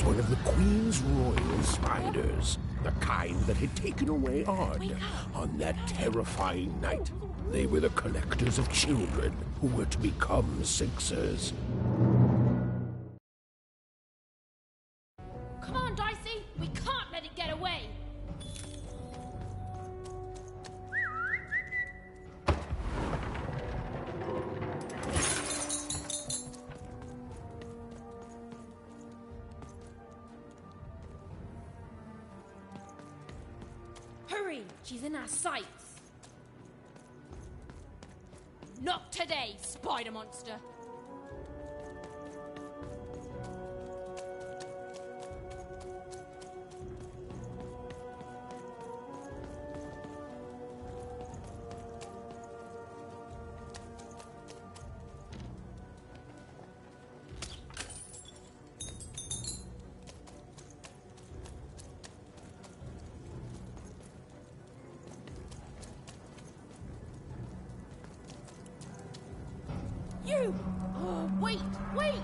was one of the Queen's royal spiders, the kind that had taken away Odd on that terrifying night. They were the collectors of children who were to become Sixers. Come on, Dicey! We can't let it get away! Hurry! She's in our sights! Not today, spider monster! You! Oh, wait! Wait!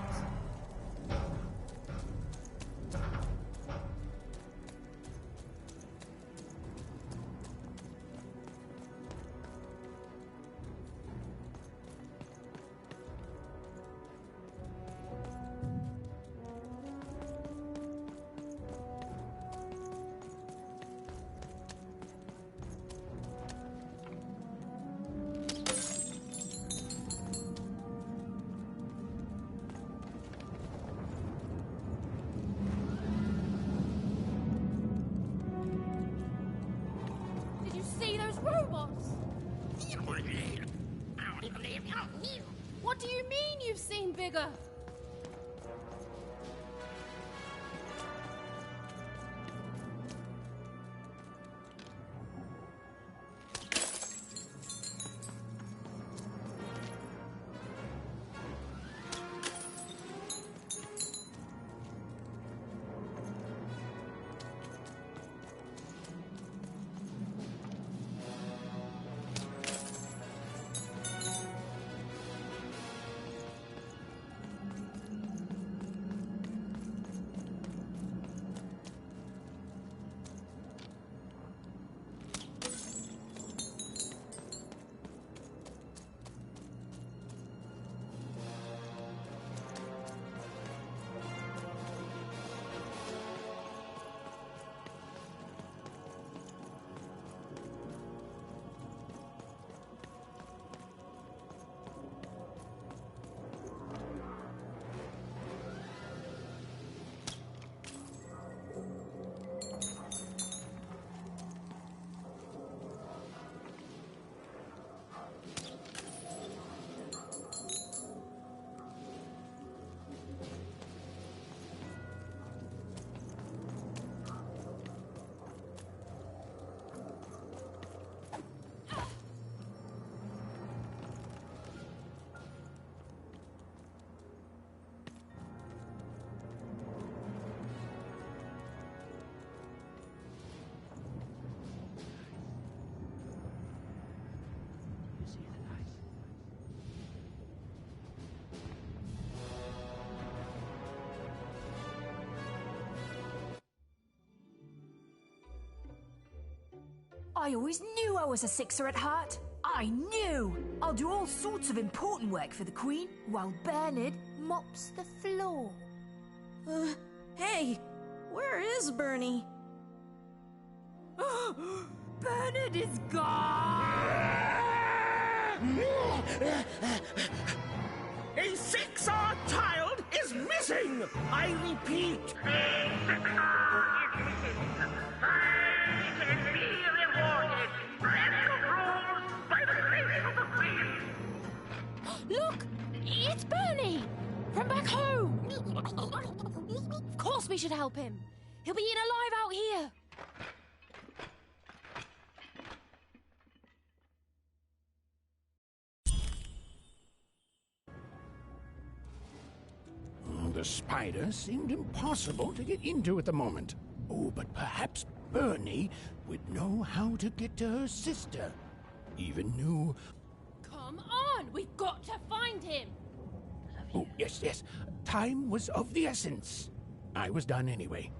Robots! What do you mean you've seen bigger? I always knew I was a Sixer at heart. I knew! I'll do all sorts of important work for the Queen, while Bernard mops the floor. Hey! Where is Bernie? Bernard is gone! A Sixer child is missing! I repeat, A Sixer is missing. I can be rewarded. Rescue rules by the grace of the Queen. Look! It's Bernie! From back home! Of course we should help him. He'll be eaten alive out here. The spider seemed impossible to get into at the moment. Oh, but perhaps Bernie would know how to get to her sister. Even knew... Come on! We've got to find him! Oh, yes, yes. Time was of the essence. I was done anyway.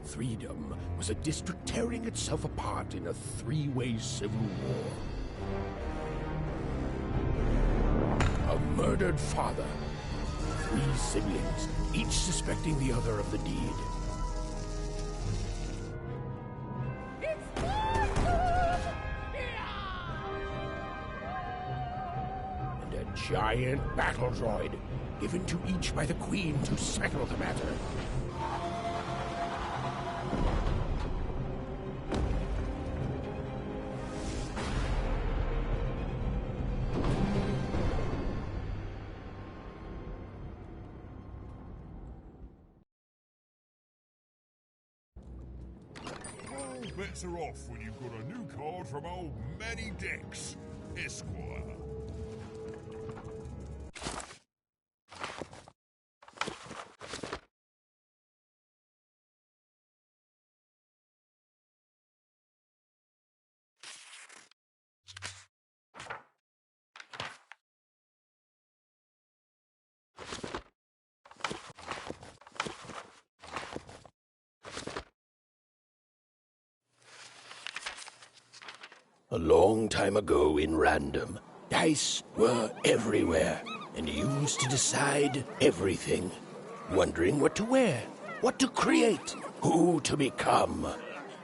Threedom was a district tearing itself apart in a three-way civil war. A murdered father, three siblings, each suspecting the other of the deed. And a giant battle droid, given to each by the Queen to settle the matter. Better off when you've got a new card from old Manny Dex, Esquire. A long time ago in Random, dice were everywhere and used to decide everything. Wondering what to wear, what to create, who to become.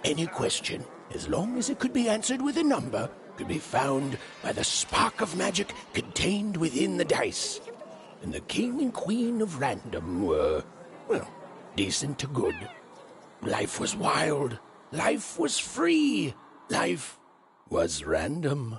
Any question, as long as it could be answered with a number, could be found by the spark of magic contained within the dice. And the King and Queen of Random were, well, decent to good. Life was wild. Life was free. Life was random.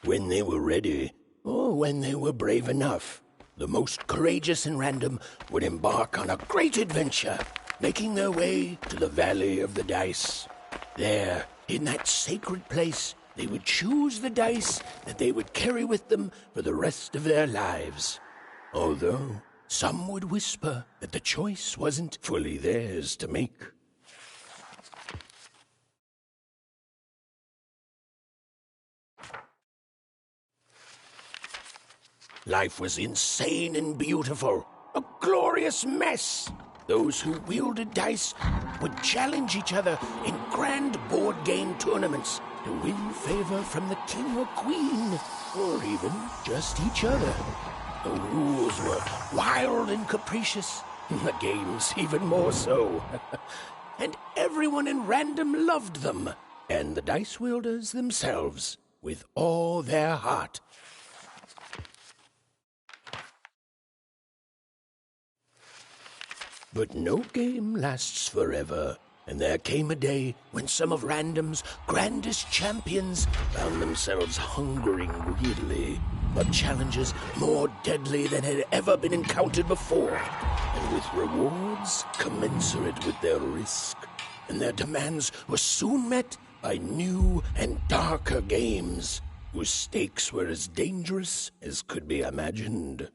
When they were ready, or when they were brave enough, the most courageous in Random would embark on a great adventure, making their way to the Valley of the Dice. There, in that sacred place, they would choose the dice that they would carry with them for the rest of their lives. Although some would whisper that the choice wasn't fully theirs to make. Life was insane and beautiful, a glorious mess. Those who wielded dice would challenge each other in grand board game tournaments to win favor from the king or queen, or even just each other. The rules were wild and capricious, the games even more so. And everyone in Random loved them, and the dice wielders themselves, with all their heart. But no game lasts forever, and there came a day when some of Random's grandest champions found themselves hungering greedily but challenges more deadly than had ever been encountered before, and with rewards commensurate with their risk. And their demands were soon met by new and darker games, whose stakes were as dangerous as could be imagined.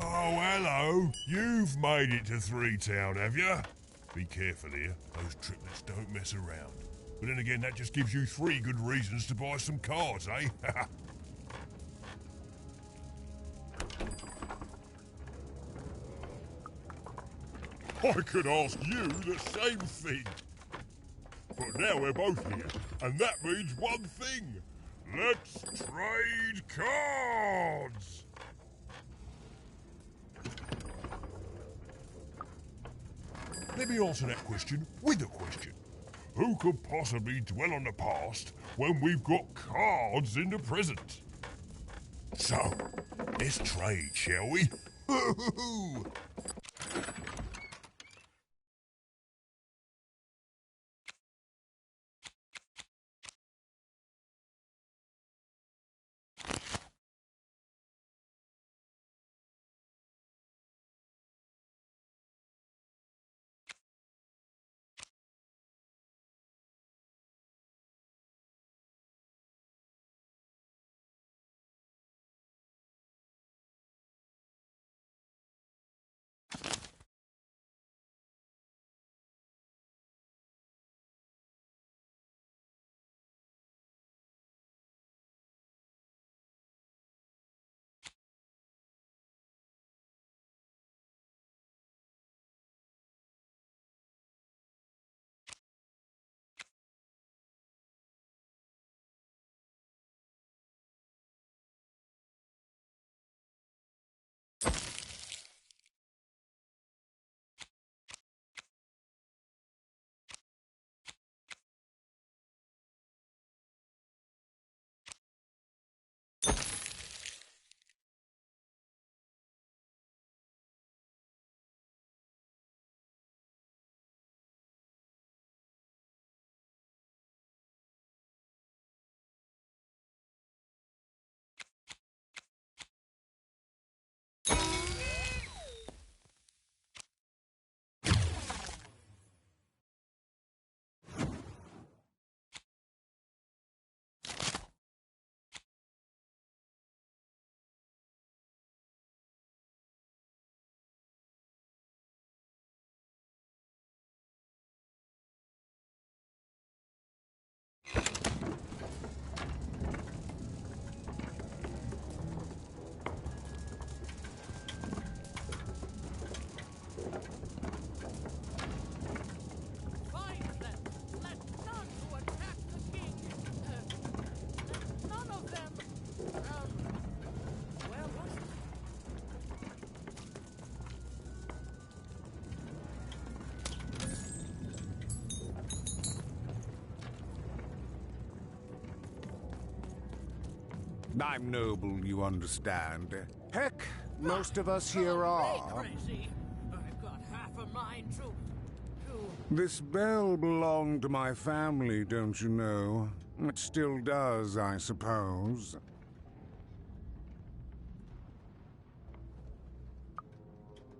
Oh, hello. You've made it to Threetown, have you? Be careful here. Those triplets don't mess around. But then again, that just gives you 3 good reasons to buy some cards, eh? I could ask you the same thing. But now we're both here, and that means one thing. Let's trade cards! Let me answer that question with a question. Who could possibly dwell on the past when we've got cards in the present? So, let's trade, shall we? I'm noble, you understand. Heck, most of us here are. Crazy. I've got half a mind to... This bell belonged to my family, don't you know? It still does, I suppose.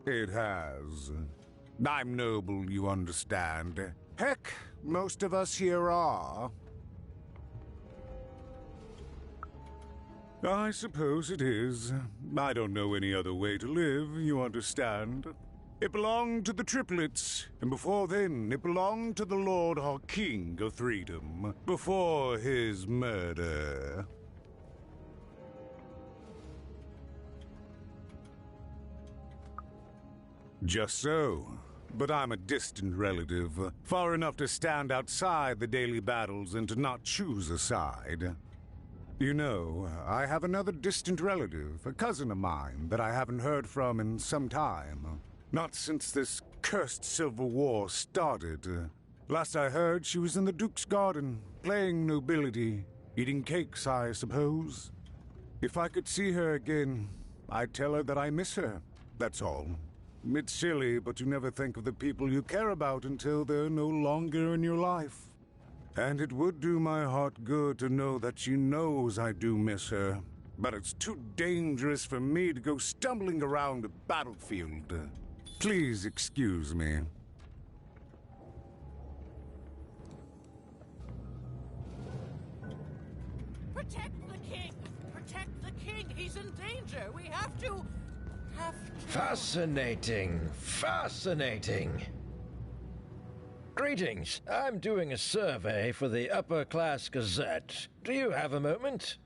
It has. I'm noble, you understand. Heck, most of us here are. I suppose it is. I don't know any other way to live, you understand. It belonged to the triplets, and before then, it belonged to the Lord or King of Threedom, before his murder. Just so. But I'm a distant relative, far enough to stand outside the daily battles and to not choose a side. You know, I have another distant relative, a cousin of mine, that I haven't heard from in some time. Not since this cursed Civil War started. Last I heard, she was in the Duke's garden, playing nobility, eating cakes, I suppose. If I could see her again, I'd tell her that I miss her, that's all. It's silly, but you never think of the people you care about until they're no longer in your life. And it would do my heart good to know that she knows I do miss her. But it's too dangerous for me to go stumbling around a battlefield. Please excuse me. Protect the king! Protect the king! He's in danger! We have to... Fascinating. Fascinating. Greetings. I'm doing a survey for the Upper Class Gazette. Do you have a moment?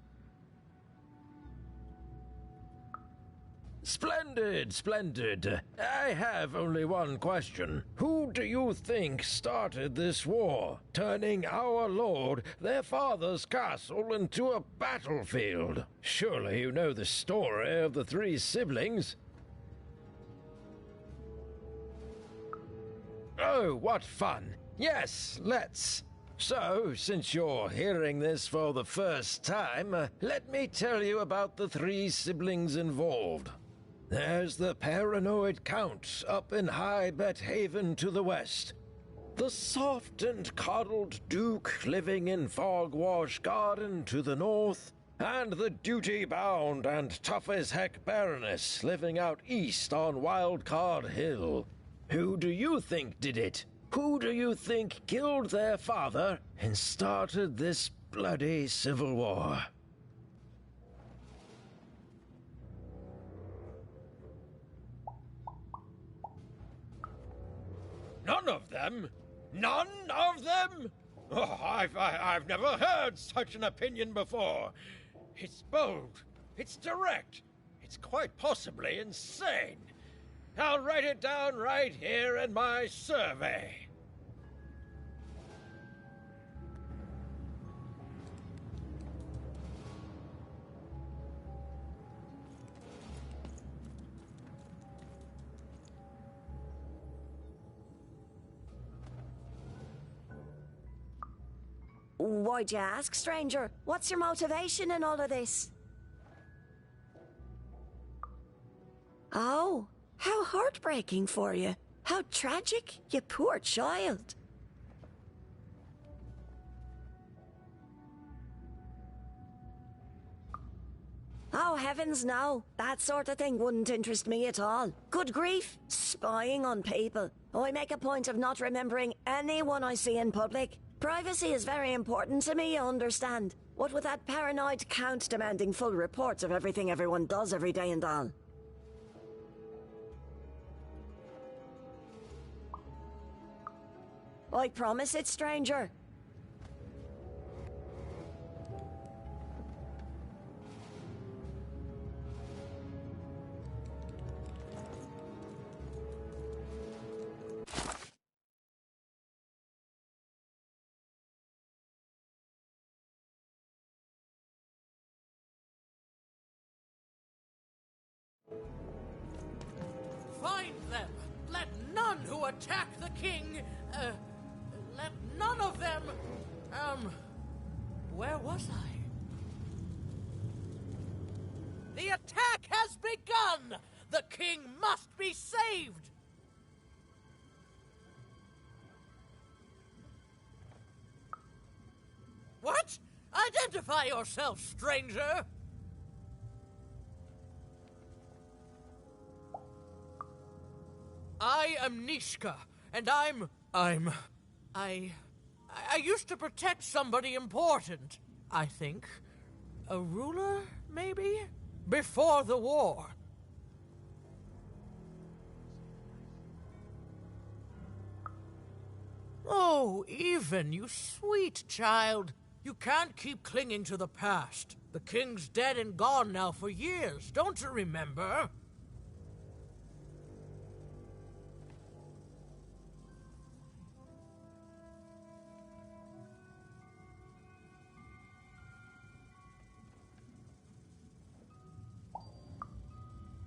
Splendid, splendid. I have only one question. Who do you think started this war, turning our lord, their father's castle, into a battlefield? Surely you know the story of the three siblings. Oh, what fun. Yes, let's. So, since you're hearing this for the first time, let me tell you about the three siblings involved. There's the paranoid Count up in High Bet Haven to the west. The soft and coddled Duke living in Fogwash Garden to the north. And the duty-bound and tough-as-heck Baroness living out east on Wildcard Hill. Who do you think did it? Who do you think killed their father and started this bloody civil war? None of them? None of them? Oh, I've never heard such an opinion before. It's bold. It's direct. It's quite possibly insane. I'll write it down right here in my survey. Why'd you ask, stranger? What's your motivation in all of this? Oh, how heartbreaking for you. How tragic, you poor child. Oh, heavens no. That sort of thing wouldn't interest me at all. Good grief, spying on people. I make a point of not remembering anyone I see in public. Privacy is very important to me, you understand. What with that paranoid Count demanding full reports of everything everyone does every day and all. I promise it, stranger. Find them! Let none who attack the king, let none of them, where was I? The attack has begun! The king must be saved! What? Identify yourself, stranger! I am Nishka, and I used to protect somebody important, I think. A ruler, maybe? Before the war. Oh, Even, you sweet child. You can't keep clinging to the past. The king's dead and gone now for years, don't you remember?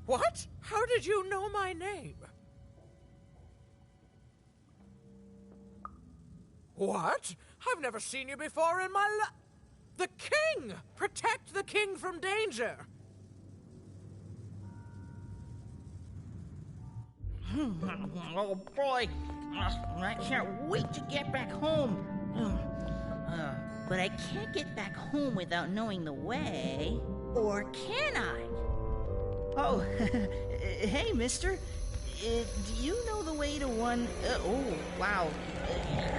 What? How did you know my name? What? I've never seen you before in my life. The king! Protect the king from danger! Oh boy, I can't wait to get back home. But I can't get back home without knowing the way. Or can I? Oh, hey, mister. Do you know the way to one... oh, wow.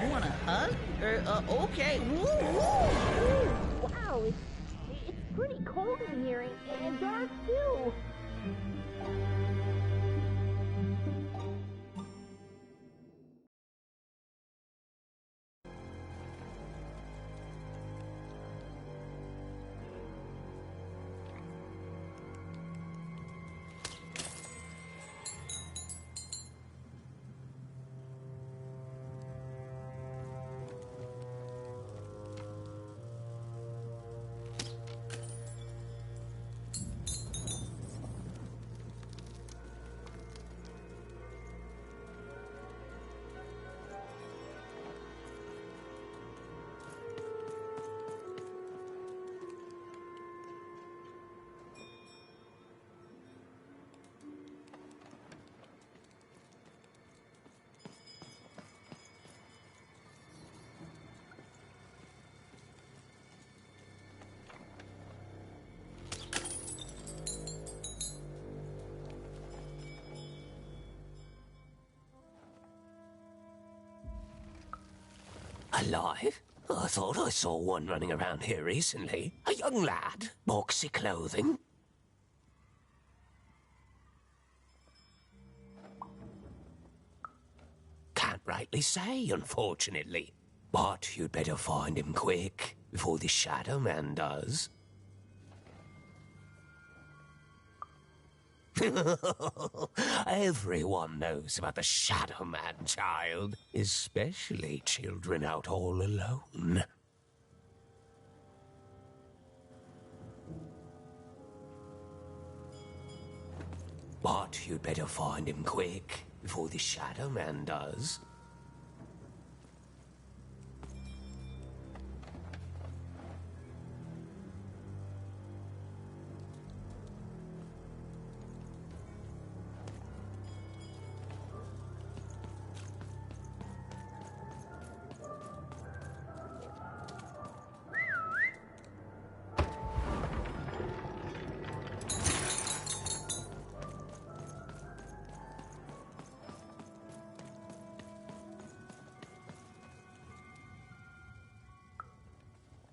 You want a hug? Okay. Woo, woo, woo. Wow, it's pretty cold in here, and dark, too. Alive? I thought I saw one running around here recently. A young lad, boxy clothing. Can't rightly say, unfortunately. But you'd better find him quick, before the Shadow Man does. Everyone knows about the Shadow Man, child. Especially children out all alone. But you'd better find him quick, before the Shadow Man does.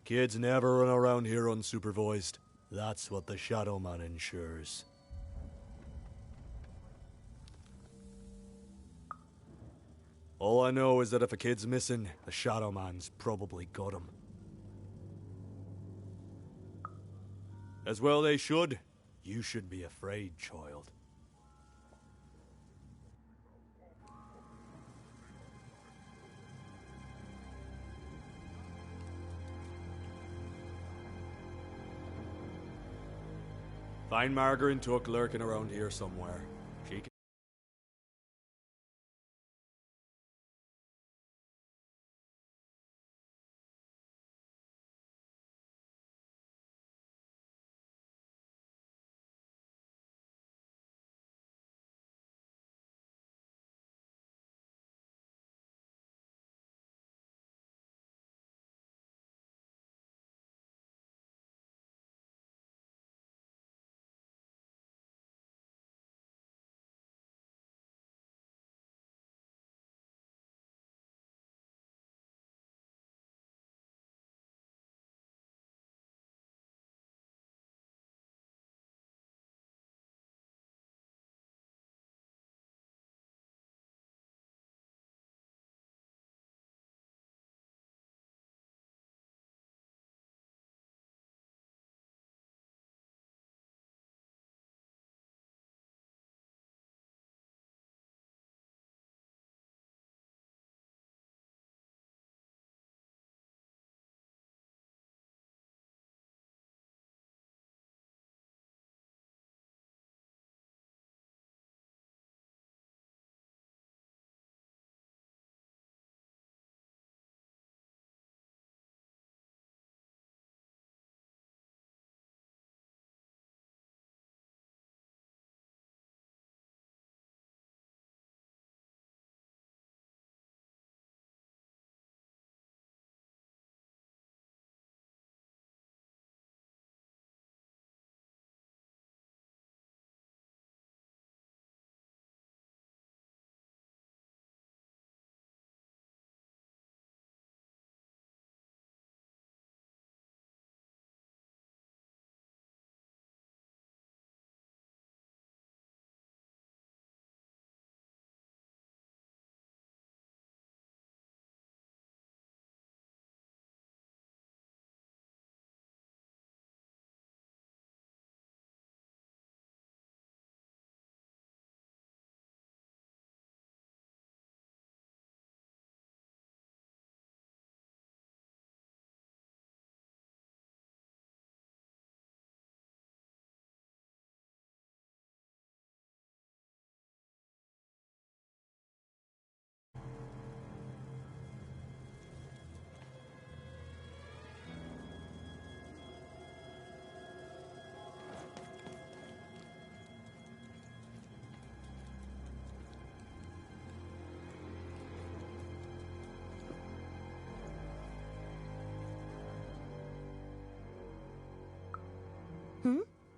Kids never run around here unsupervised. That's what the Shadow Man ensures. All I know is that if a kid's missing, the Shadow Man's probably got him. As well they should. You should be afraid, child. Find Margaret and Tuck lurking around here somewhere. She can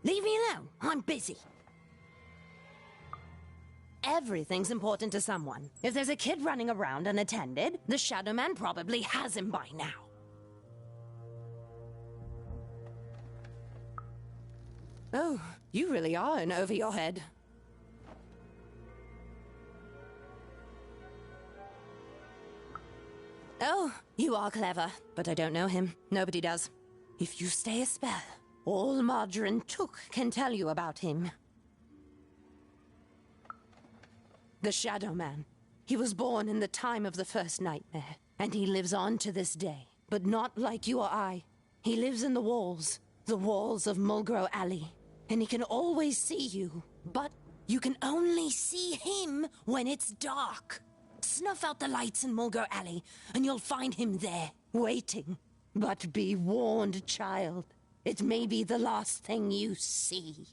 Leave me alone. I'm busy. Everything's important to someone. If there's a kid running around unattended, the Shadow Man probably has him by now. Oh, you really are in over your head. Oh, you are clever, but I don't know him. Nobody does. If you stay a spell, all Margarine Took can tell you about him. The Shadow Man. He was born in the time of the first nightmare, and he lives on to this day. But not like you or I. He lives in the walls of Mulgrew Alley. And he can always see you, but you can only see him when it's dark. Snuff out the lights in Mulgrew Alley, and you'll find him there, waiting. But be warned, child. It may be the last thing you see.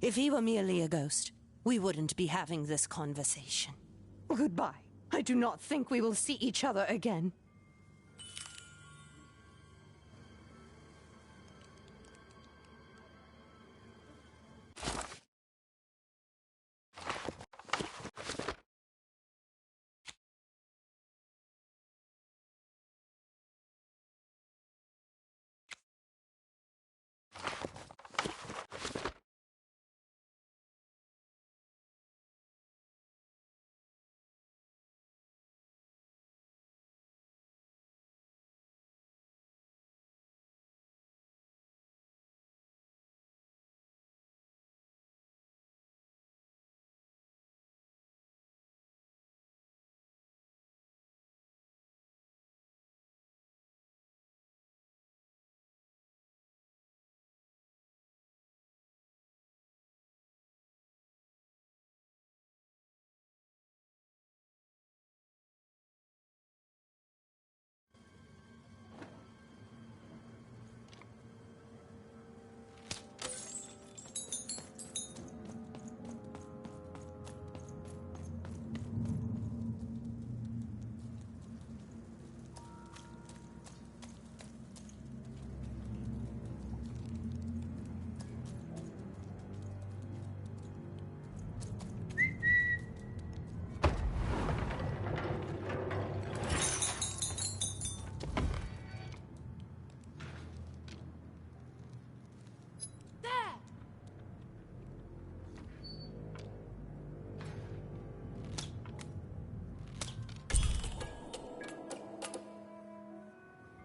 If he were merely a ghost, we wouldn't be having this conversation. Goodbye. I do not think we will see each other again.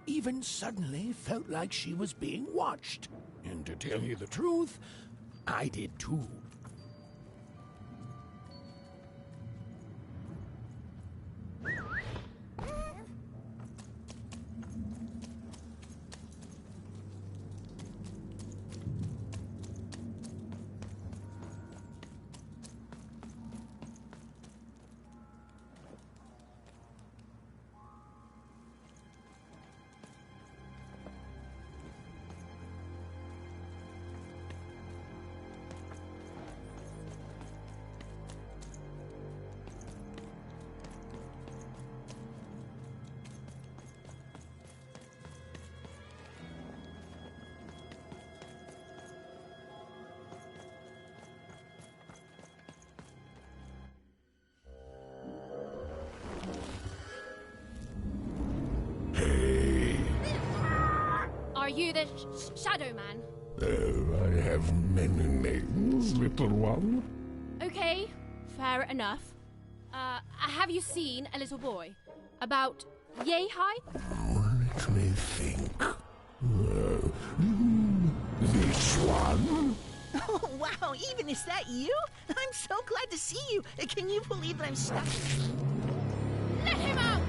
Even suddenly felt like she was being watched. And to tell you the truth, I did too. Are you the Shadow Man? Oh, I have many names, little one. Okay, fair enough. Have you seen a little boy? About yay high? Let me think. This one? Oh, wow, even is that you? I'm so glad to see you. Can you believe that I'm stuck? Let him out!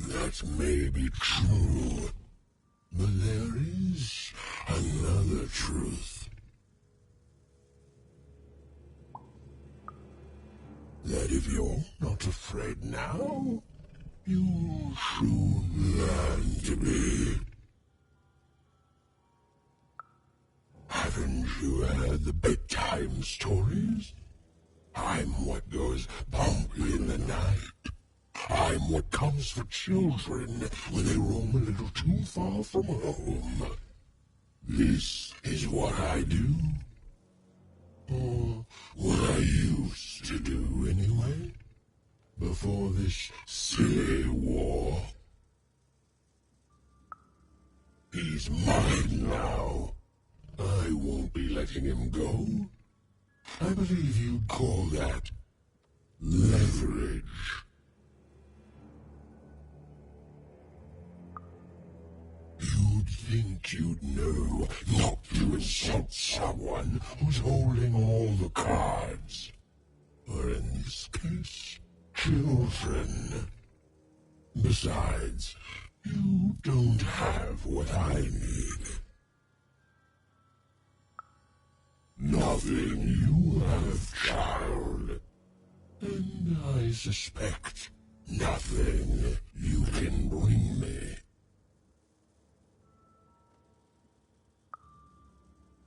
That may be true, but there is another truth. That if you're not afraid now, you'll soon learn to be. Haven't you heard the bedtime stories? I'm what goes bump in the night. I'm what comes for children when they roam a little too far from home. This is what I do. Or what I used to do anyway. Before this silly war. He's mine now. I won't be letting him go. I believe you'd call that leverage. You'd think you'd know not to insult someone who's holding all the cards. Or in this case, children. Besides, you don't have what I need. Nothing you have, child. And I suspect nothing you can bring me.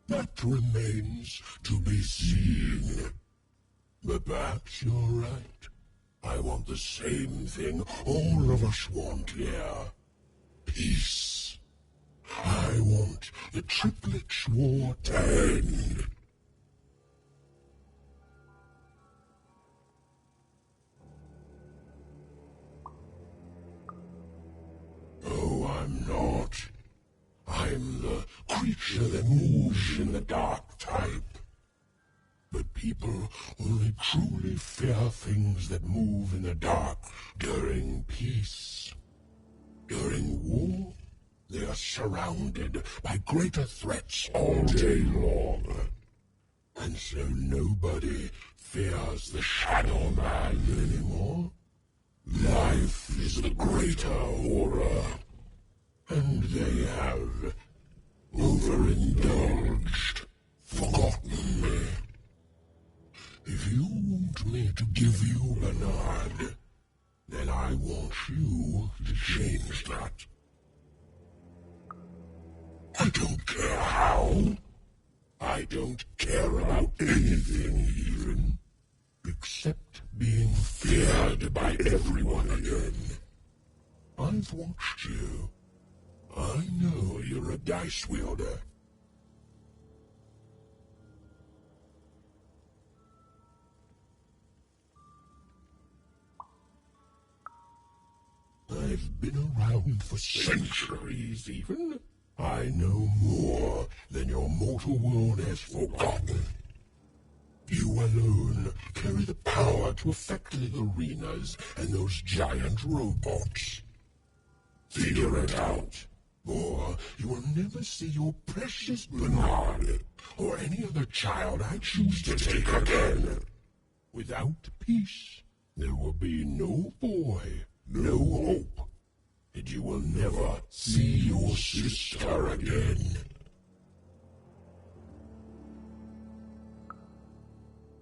That remains to be seen. But perhaps you're right. I want the same thing all of us want here. Peace. I want the Triplets' war to end. Oh, I'm not. I'm the creature that moves in the dark type. But people only truly fear things that move in the dark during peace. During war, they are surrounded by greater threats all day long. And so nobody fears the Shadow Man anymore. Life is the greater horror. And they have overindulged, forgotten me. If you want me to give you Bernard, then I want you to change that. I don't care how. I don't care about anything even, except being feared by everyone again. I've watched you. I know you're a dice wielder. I've been around for centuries, even. I know more than your mortal world has forgotten. You alone carry the power to affect the arenas and those giant robots. Figure it out, or you will never see your precious Bernard, or any other child I choose to take again. Without peace, there will be no boy, no hope, and you will never see your sister again.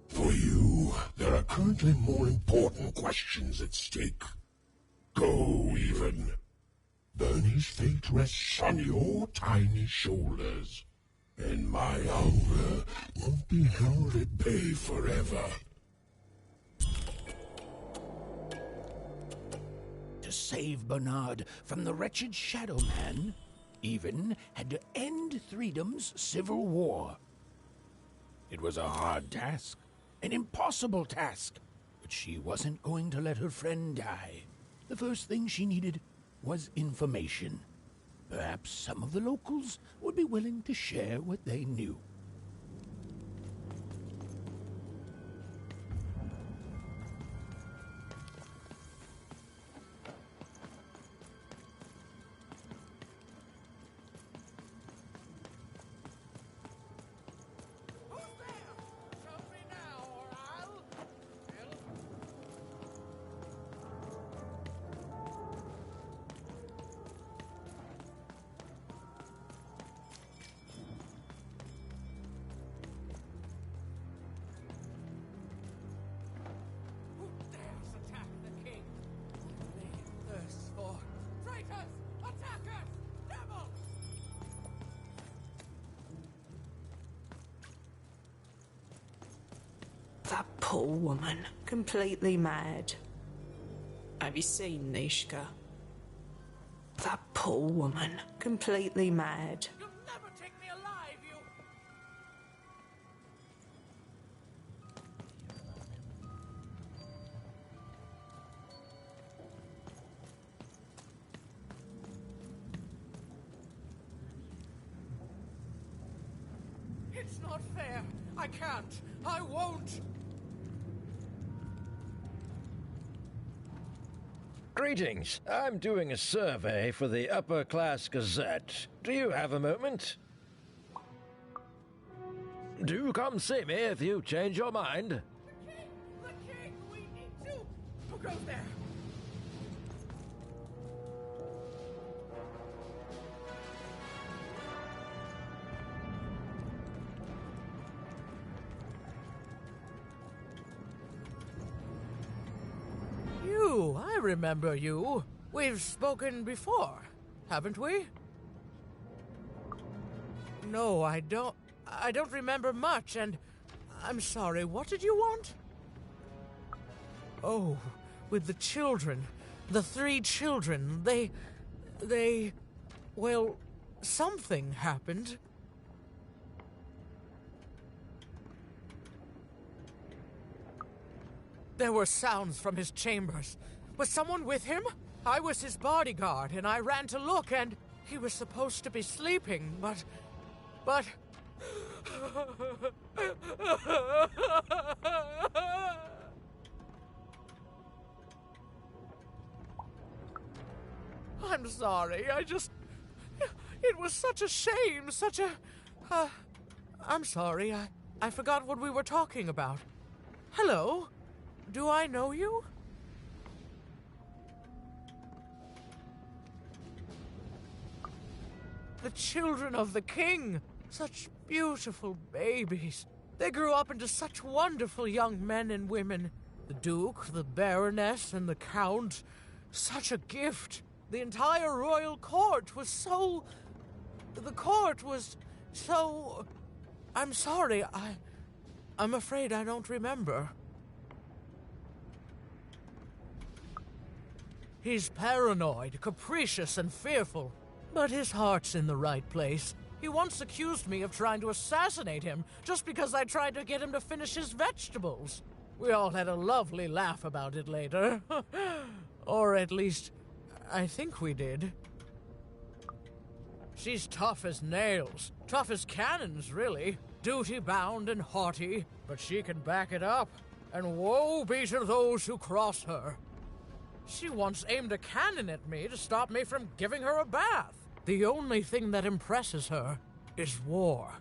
For you, there are currently more important questions at stake. Go, even. Bernie's fate rests on your tiny shoulders, and my hunger won't be held at bay forever. To save Bernard from the wretched Shadow Man, Even had to end Threedom's civil war. It was a hard task, an impossible task, but she wasn't going to let her friend die. The first thing she needed was information. Perhaps some of the locals would be willing to share what they knew. poor woman, completely mad. Have you seen Nishka? That poor woman, completely mad. You'll never take me alive, you... It's not fair. I can't. I won't. Greetings. I'm doing a survey for the Upper Class Gazette. Do you have a moment? Do come see me if you change your mind. The king! We need to... Who goes there? I remember you. We've spoken before, haven't we? No, I don't remember much, and I'm sorry, what did you want? Oh, with the children. The 3 children. Well, something happened. There were sounds from his chambers. Was someone with him? I was his bodyguard, and I ran to look, and he was supposed to be sleeping, but... I'm sorry, it was such a shame, I'm sorry, I forgot what we were talking about. Hello? Do I know you? The children of the king. Such beautiful babies. They grew up into such wonderful young men and women. The Duke, the Baroness, and the Count. Such a gift. The entire royal court was so... The court was so... I'm sorry, I'm afraid I don't remember. He's paranoid, capricious, and fearful. But his heart's in the right place. He once accused me of trying to assassinate him just because I tried to get him to finish his vegetables. We all had a lovely laugh about it later. Or at least, I think we did. She's tough as nails. Tough as cannons, really. Duty-bound and haughty, but she can back it up. And woe be to those who cross her. She once aimed a cannon at me to stop me from giving her a bath. The only thing that impresses her is war.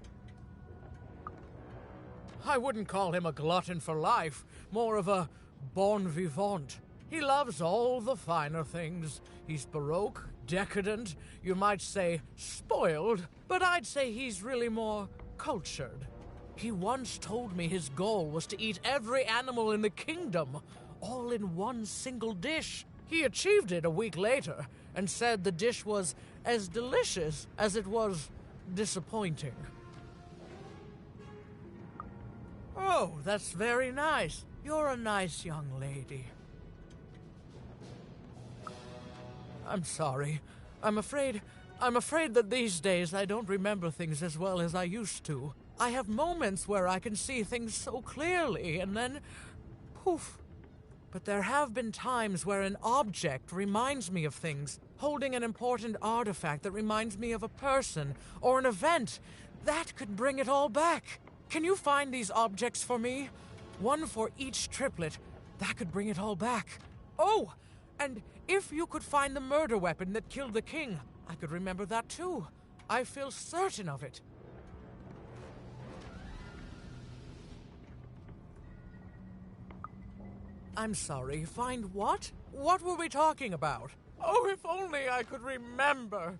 I wouldn't call him a glutton for life, more of a bon vivant. He loves all the finer things. He's baroque, decadent, you might say spoiled, but I'd say he's really more cultured. He once told me his goal was to eat every animal in the kingdom, all in one single dish. He achieved it a week later and said the dish was as delicious as it was disappointing. Oh, that's very nice. You're a nice young lady. I'm sorry. I'm afraid that these days I don't remember things as well as I used to. I have moments where I can see things so clearly, and then poof. But there have been times where an object reminds me of things, holding an important artifact that reminds me of a person or an event. That could bring it all back. Can you find these objects for me? One for each triplet. That could bring it all back. Oh, and if you could find the murder weapon that killed the king, I could remember that too. I feel certain of it. I'm sorry, find what? What were we talking about? Oh, if only I could remember.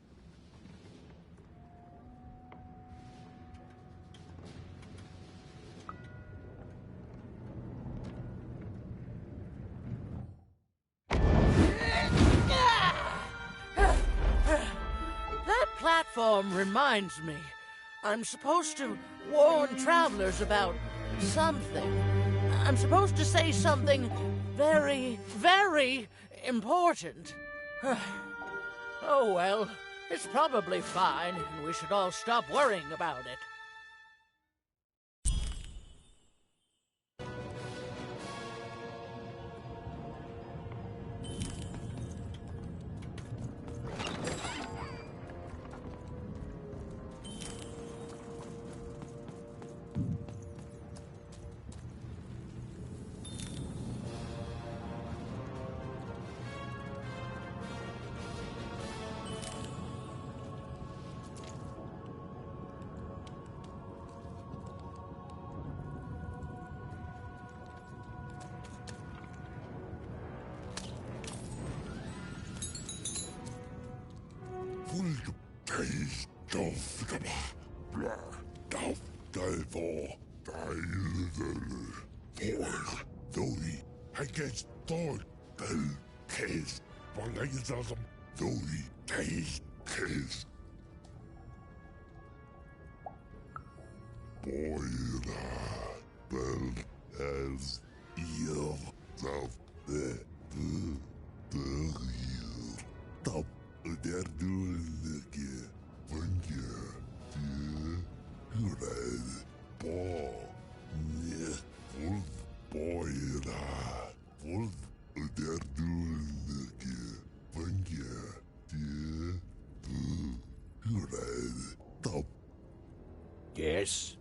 That platform reminds me. I'm supposed to warn travelers about something. I'm supposed to say something very, very important. Oh well, it's probably fine, and we should all stop worrying about it. Yes,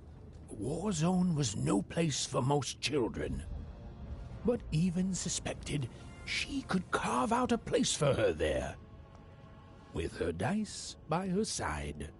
a war zone was no place for most children. But Even suspected she could carve out a place for her there, with her dice by her side.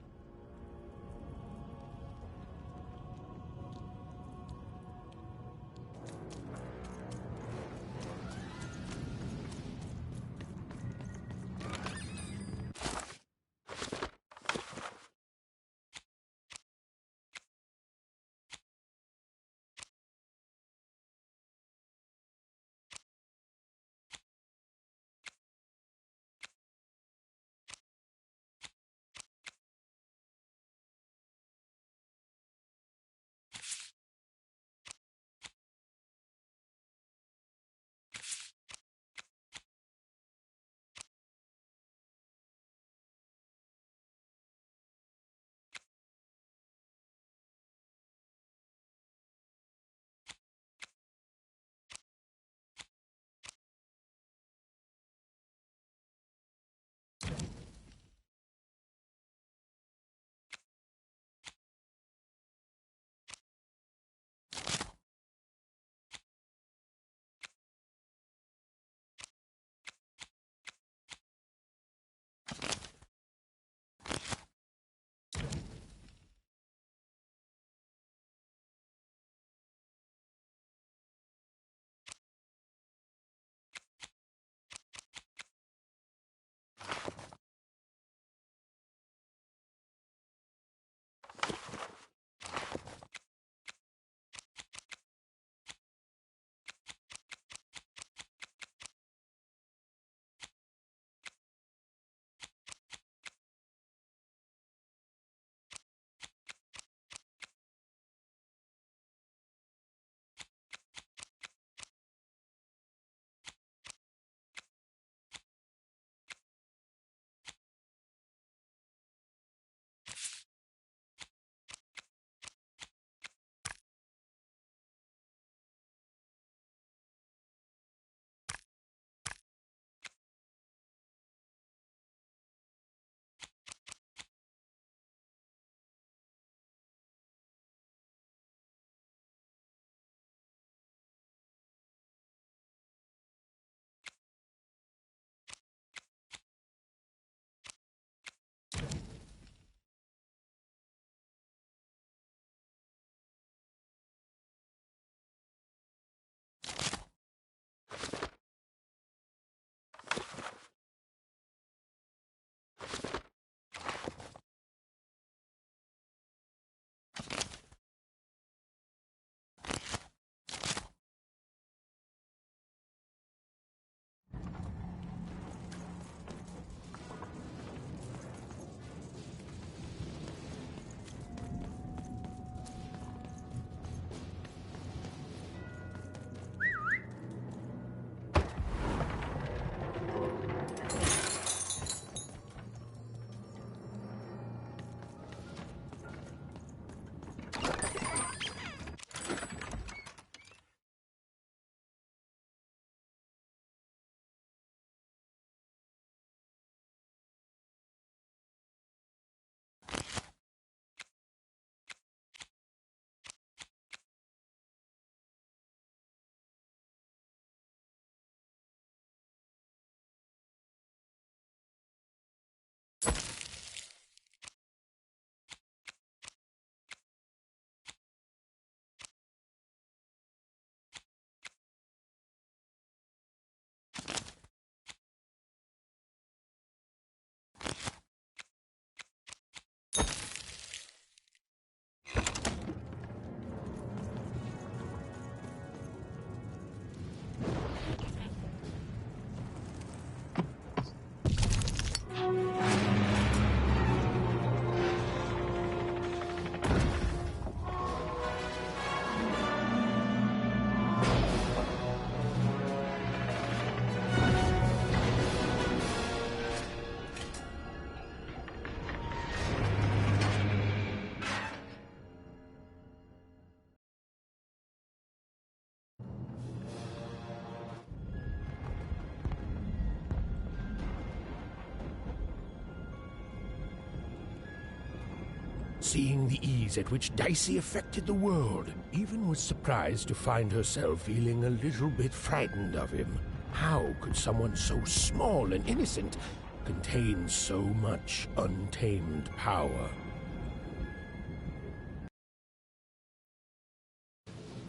Seeing the ease at which Dicey affected the world, even was surprised to find herself feeling a little bit frightened of him. How could someone so small and innocent contain so much untamed power?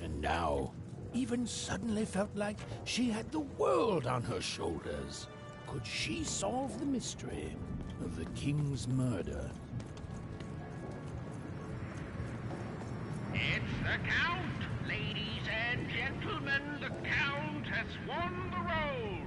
And now, even suddenly felt like she had the world on her shoulders. Could she solve the mystery of the king's murder? It's the Count! Ladies and gentlemen, the Count has won the role!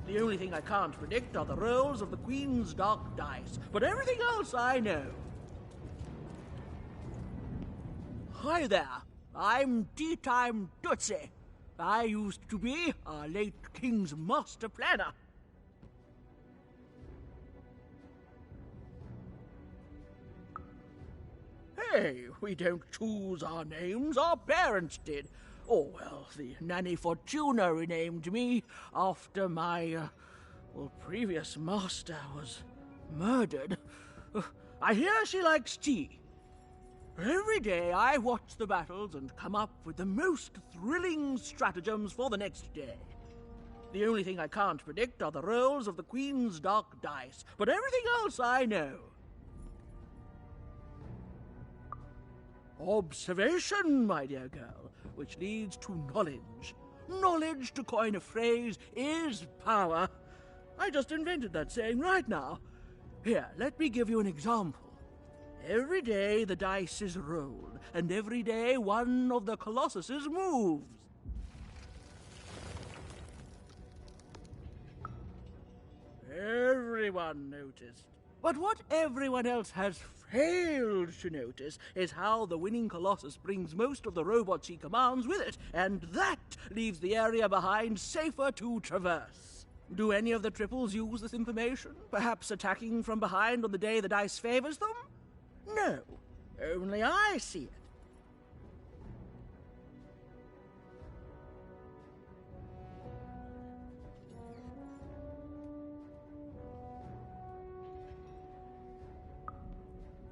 The only thing I can't predict are the rolls of the Queen's dark dice, but everything else I know. Hi there, I'm Tea Time Tootsie. I used to be our late King's master planner. Hey, we don't choose our names, our parents did. Oh, well, the Nanny Fortuna renamed me after my, previous master was murdered. I hear she likes tea. Every day I watch the battles and come up with the most thrilling stratagems for the next day. The only thing I can't predict are the rolls of the Queen's dark dice, but everything else I know. Observation, my dear girl, which leads to knowledge. Knowledge, to coin a phrase, is power. I just invented that saying right now. Here, let me give you an example. Every day the dice is rolled, and every day one of the colossuses moves. Everyone noticed. But what everyone else has failed to notice is how the winning Colossus brings most of the robots he commands with it, and that leaves the area behind safer to traverse. Do any of the triples use this information? Perhaps attacking from behind on the day the dice favors them? No, only I see it.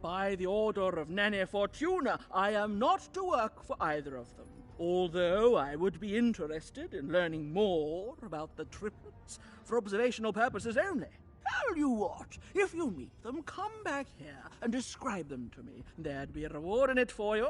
By the order of Nanny Fortuna, I am not to work for either of them, although I would be interested in learning more about the triplets for observational purposes only. Tell you what, if you meet them, come back here and describe them to me. There'd be a reward in it for you.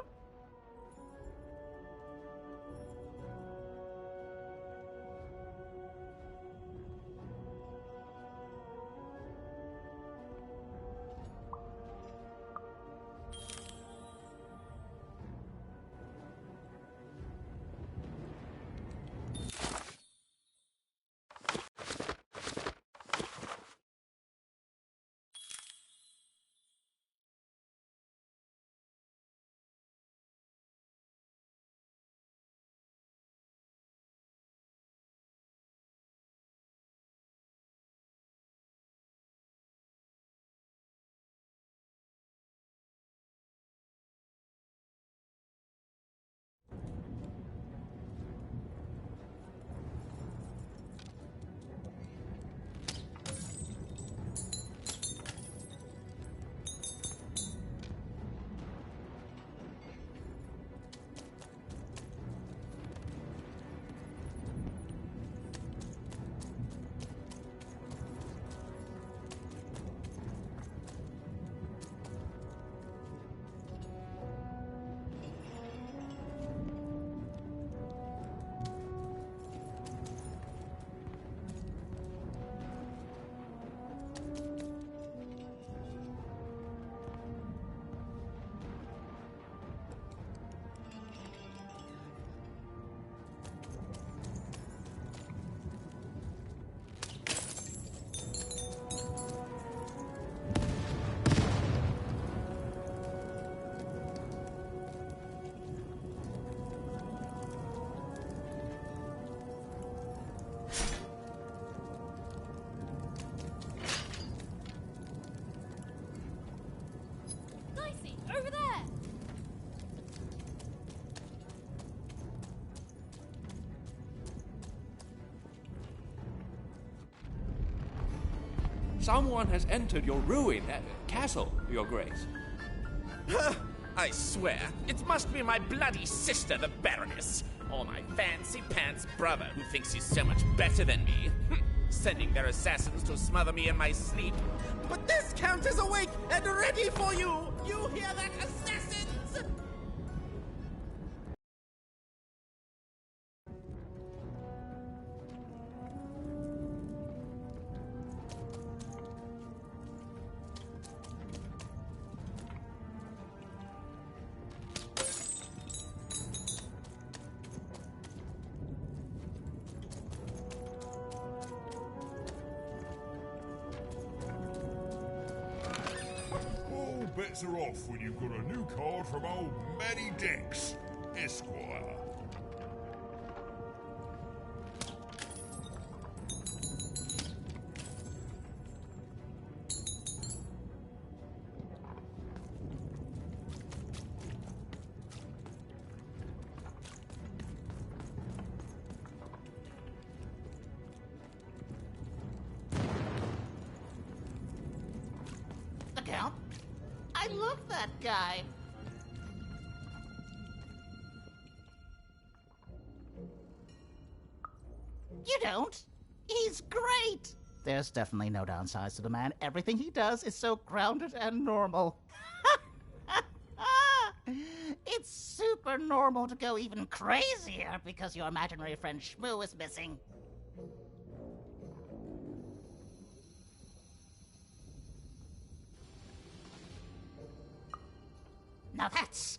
Someone has entered your ruined castle, Your Grace. I swear, it must be my bloody sister, the Baroness, or my fancy-pants brother who thinks he's so much better than me. Sending their assassins to smother me in my sleep. But this Count is awake and ready for you! You hear that, assassins? All bets are off when you've got a new card from old Matty Dex, Esquire. The Count? I love that guy. You don't? He's great! There's definitely no downsides to the man. Everything he does is so grounded and normal. It's super normal to go even crazier because your imaginary friend Shmoo is missing. Now that's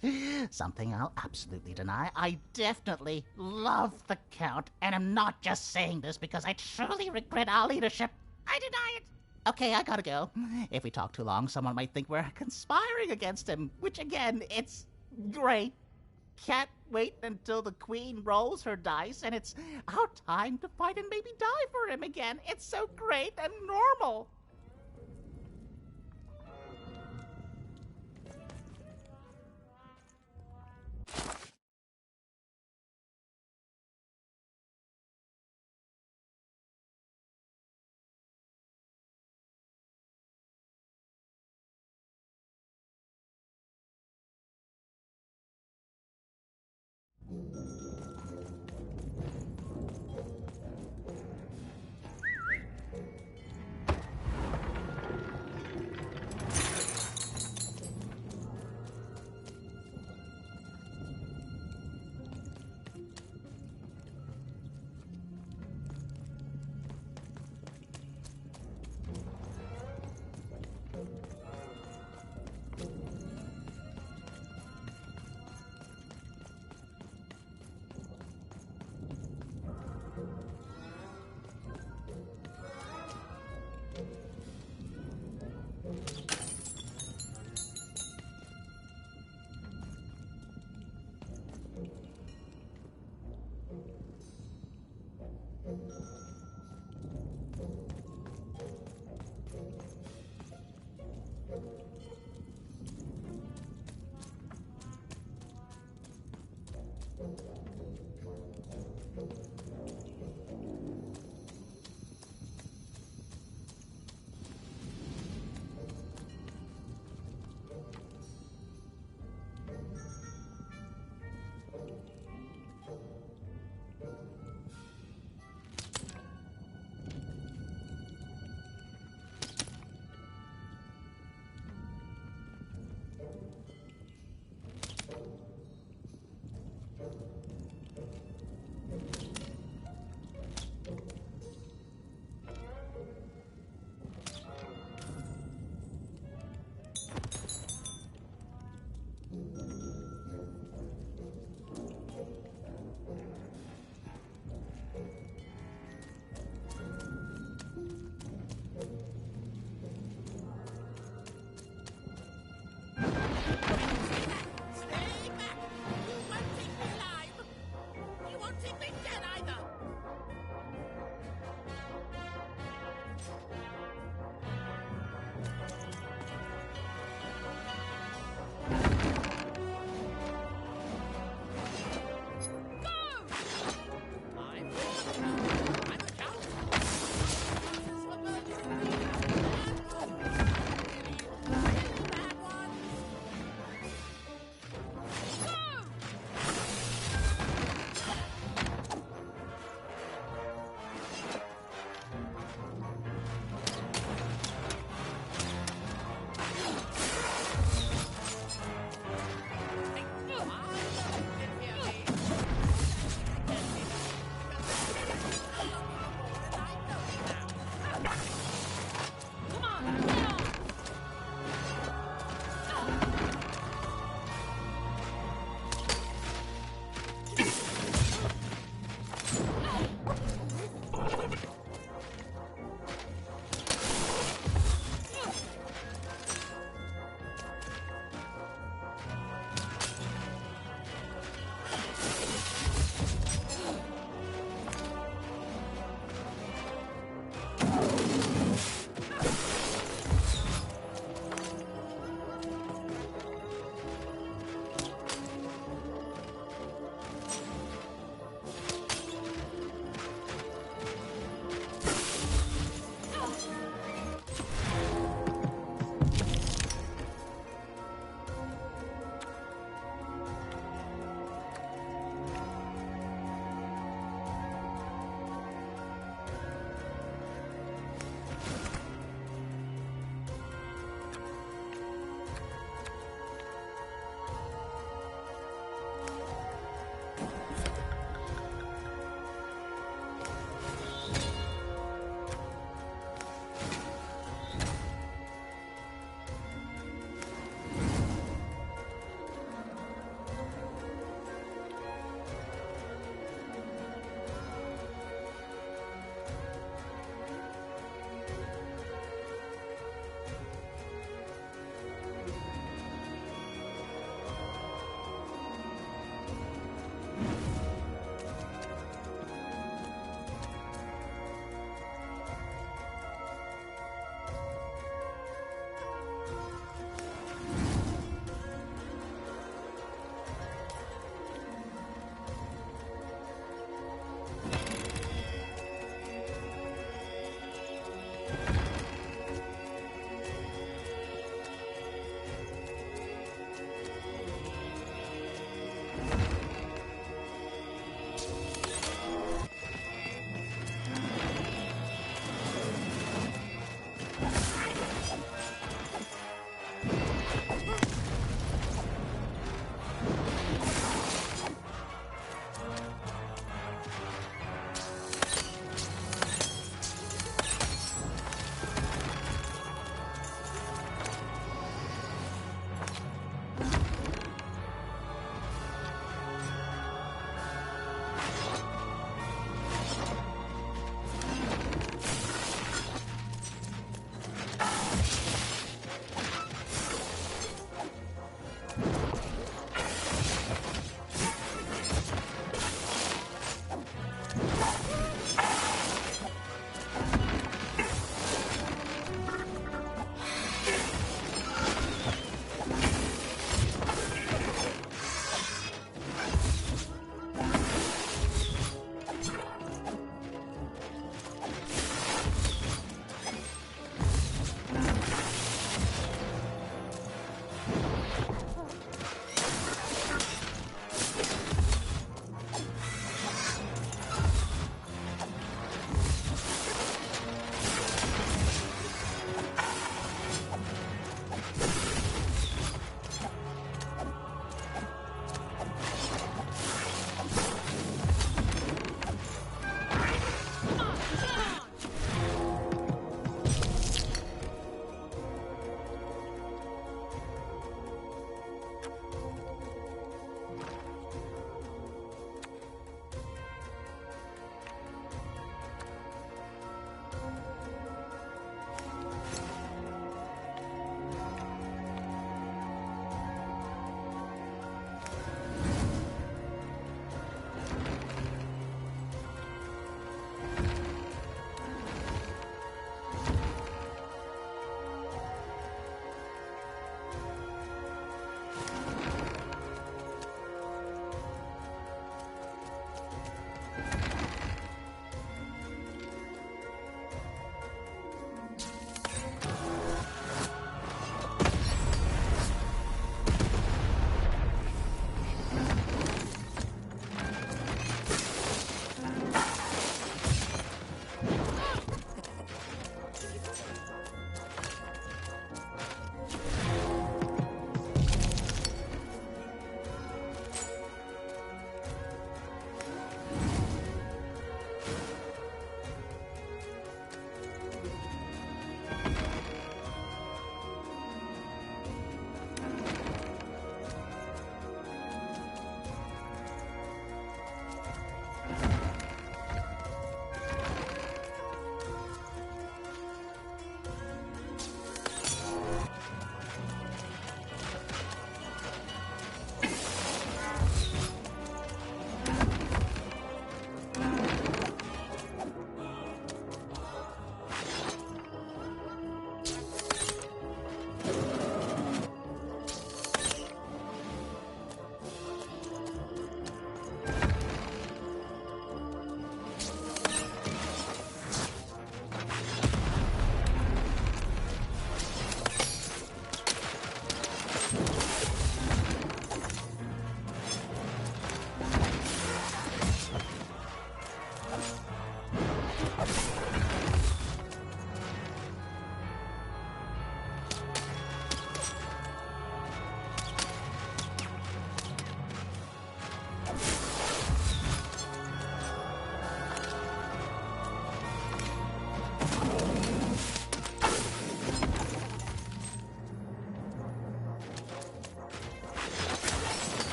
something I'll absolutely deny. I definitely love the Count, and I'm not just saying this because I truly regret our leadership. I deny it. Okay, I gotta go. If we talk too long, someone might think we're conspiring against him, which again, it's great. Can't wait until the Queen rolls her dice and it's our time to fight and maybe die for him again. It's so great and normal.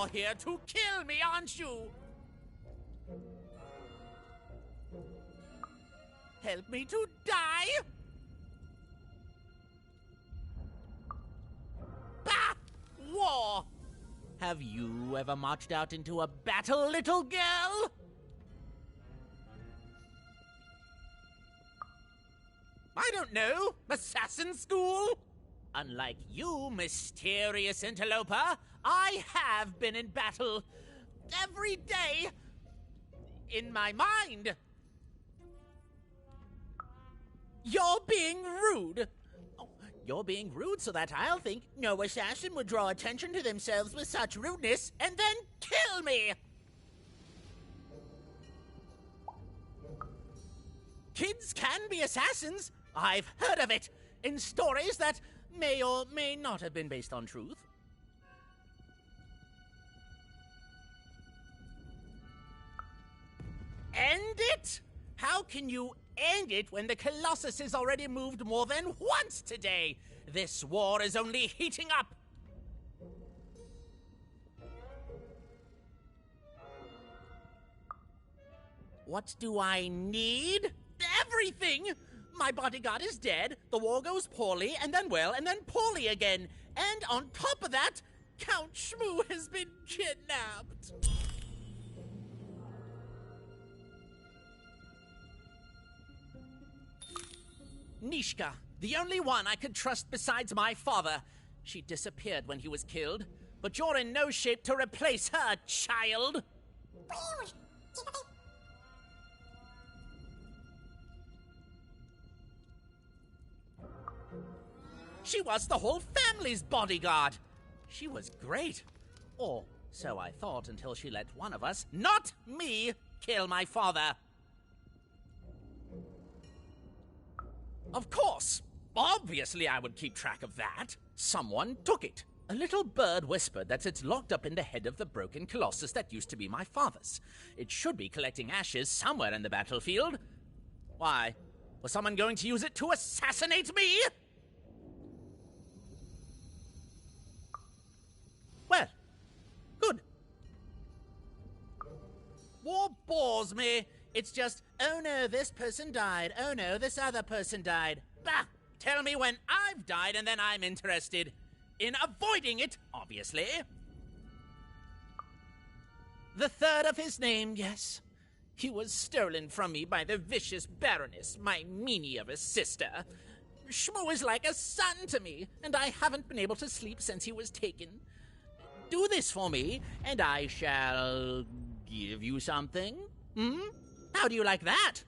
You're here to kill me, aren't you? Help me to die? Bah! War! Have you ever marched out into a battle, little girl? I don't know. Assassin school? Unlike you, mysterious interloper, I have been in battle every day in my mind. You're being rude. Oh, you're being rude so that I'll think no assassin would draw attention to themselves with such rudeness and then kill me. Kids can be assassins. I've heard of it in stories that may or may not have been based on truth. End it? How can you end it when the Colossus has already moved more than once today? This war is only heating up. What do I need? Everything! My bodyguard is dead, the war goes poorly, and then well, and then poorly again. And on top of that, Count Shmoo has been kidnapped. Nishka, the only one I could trust besides my father. She disappeared when he was killed, but you're in no shape to replace her, child. She was the whole family's bodyguard. She was great. Or so I thought until she let one of us, not me, kill my father. Of course. Obviously I would keep track of that. Someone took it. A little bird whispered that it's locked up in the head of the broken colossus that used to be my father's. It should be collecting ashes somewhere in the battlefield. Why? Was someone going to use it to assassinate me? Well, good. War bores me. It's just, oh no, this person died. Oh no, this other person died. Bah! Tell me when I've died and then I'm interested. In avoiding it, obviously. The third of his name, yes. He was stolen from me by the vicious Baroness, my meanie of a sister. Shmoo is like a son to me, and I haven't been able to sleep since he was taken. Do this for me, and I shall give you something. How do you like that?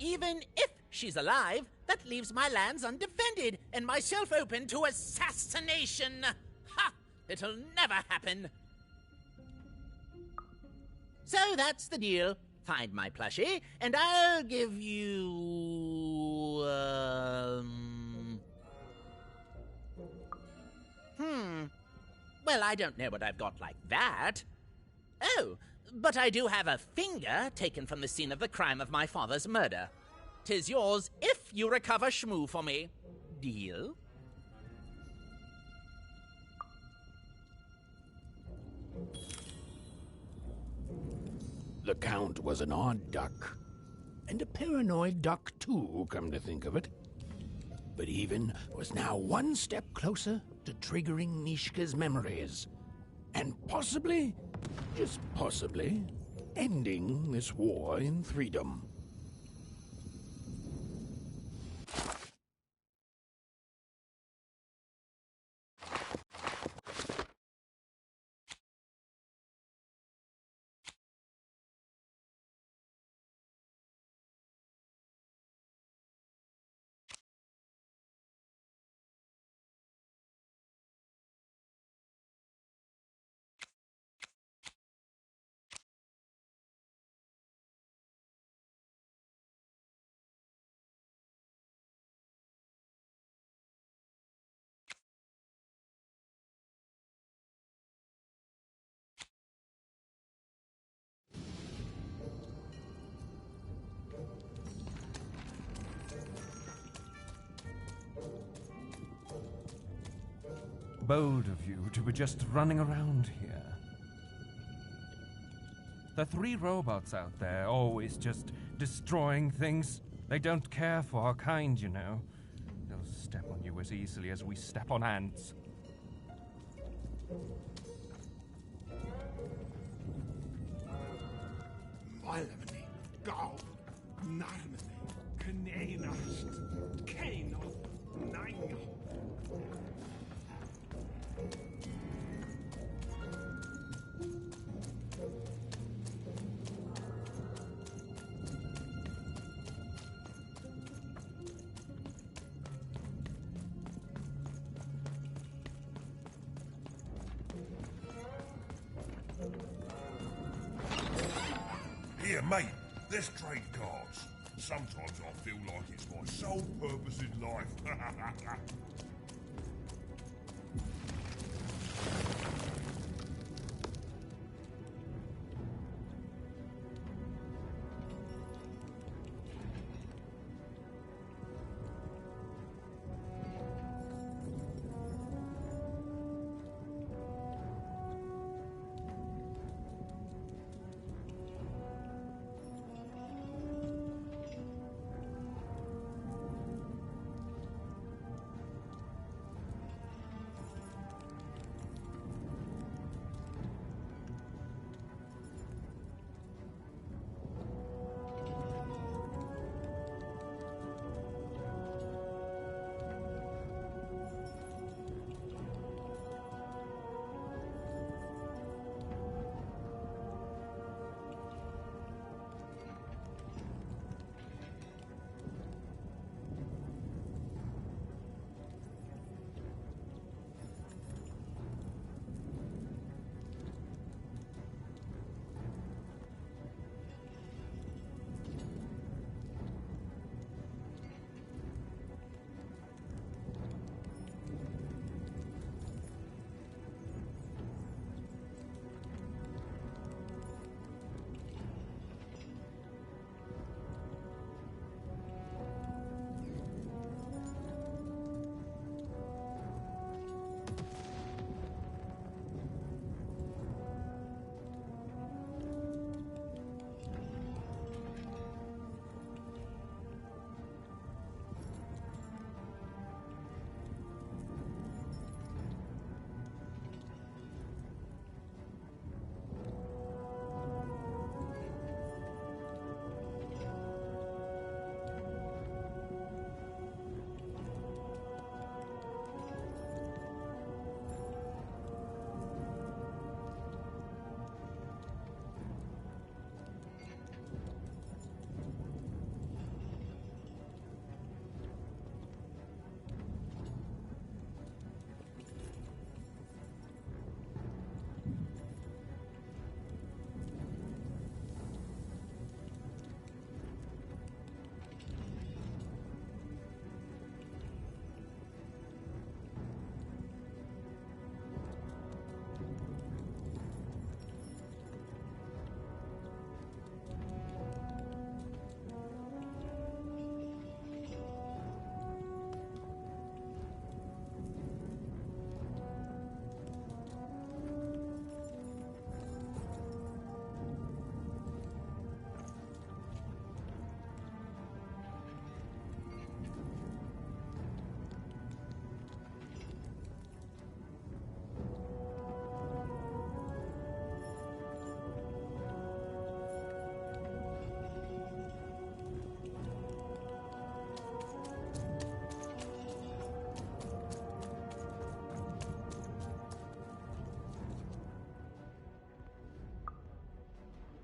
Even if she's alive, that leaves my lands undefended and myself open to assassination. Ha! It'll never happen. So that's the deal. Find my plushie, and I'll give you... Well, I don't know what I've got like that. Oh, but I do have a finger taken from the scene of the crime of my father's murder. 'Tis yours if you recover Shmoo for me. Deal? The Count was an odd duck. And a paranoid duck, too, come to think of it. But Even was now one step closer to triggering Nishka's memories. And possibly, just possibly, ending this war in Threedom. Bold of you to be just running around here. The 3 robots out there, always just destroying things. They don't care for our kind, you know. They'll step on you as easily as we step on ants. Maailmani, Gaub, Narmani, Kanenast, Kaino, Naino. Here, mate, let's trade cards. Sometimes I feel like it's my sole purpose in life.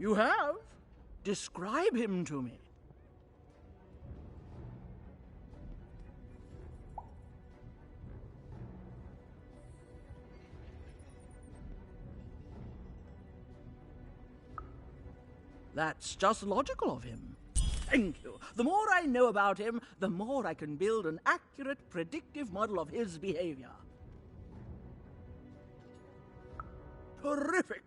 You have? Describe him to me. That's just logical of him. Thank you. The more I know about him, the more I can build an accurate, predictive model of his behavior. Terrific!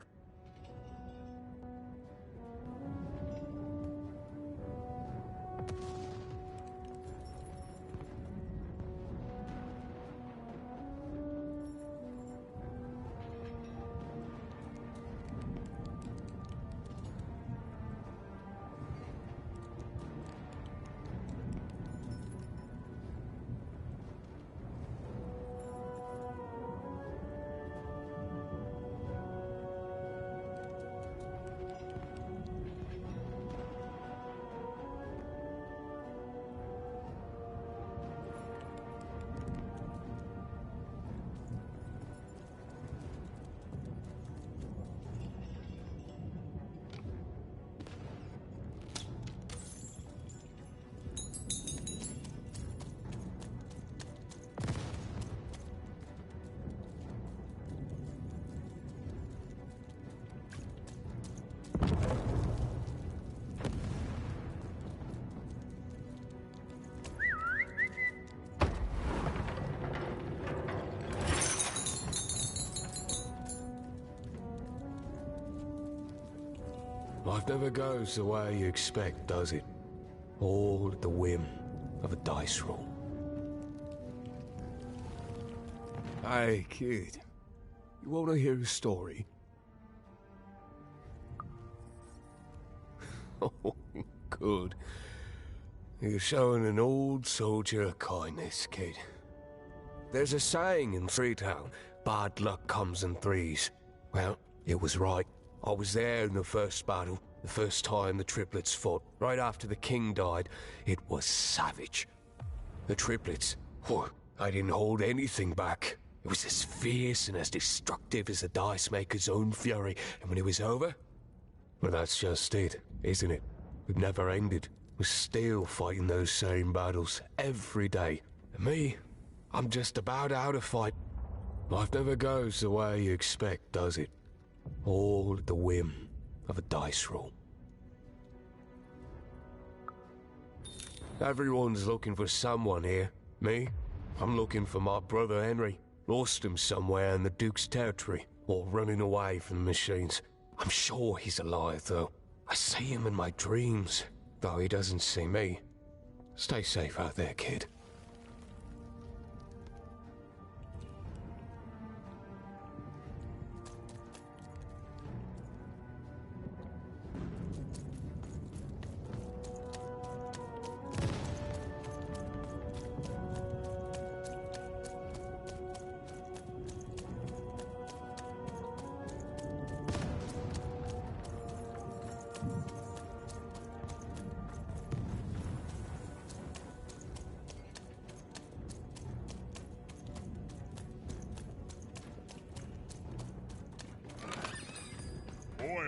Life never goes the way you expect, does it? All at the whim of a dice roll. Hey, kid. You want to hear a story? Oh, good. You're showing an old soldier kindness, kid. There's a saying in Threedom, bad luck comes in threes. Well, it was right. I was there in the first battle, the first time the triplets fought. Right after the king died, it was savage. The triplets, I didn't hold anything back. It was as fierce and as destructive as the dice maker's own fury. And when it was over, well, that's just it, isn't it? We've never ended. We're still fighting those same battles every day. And me, I'm just about out of fight. Life never goes the way you expect, does it? All at the whim of a dice roll. Everyone's looking for someone here. Me? I'm looking for my brother Henry. Lost him somewhere in the Duke's territory, or running away from the machines. I'm sure he's alive, though. I see him in my dreams, though he doesn't see me. Stay safe out there, kid.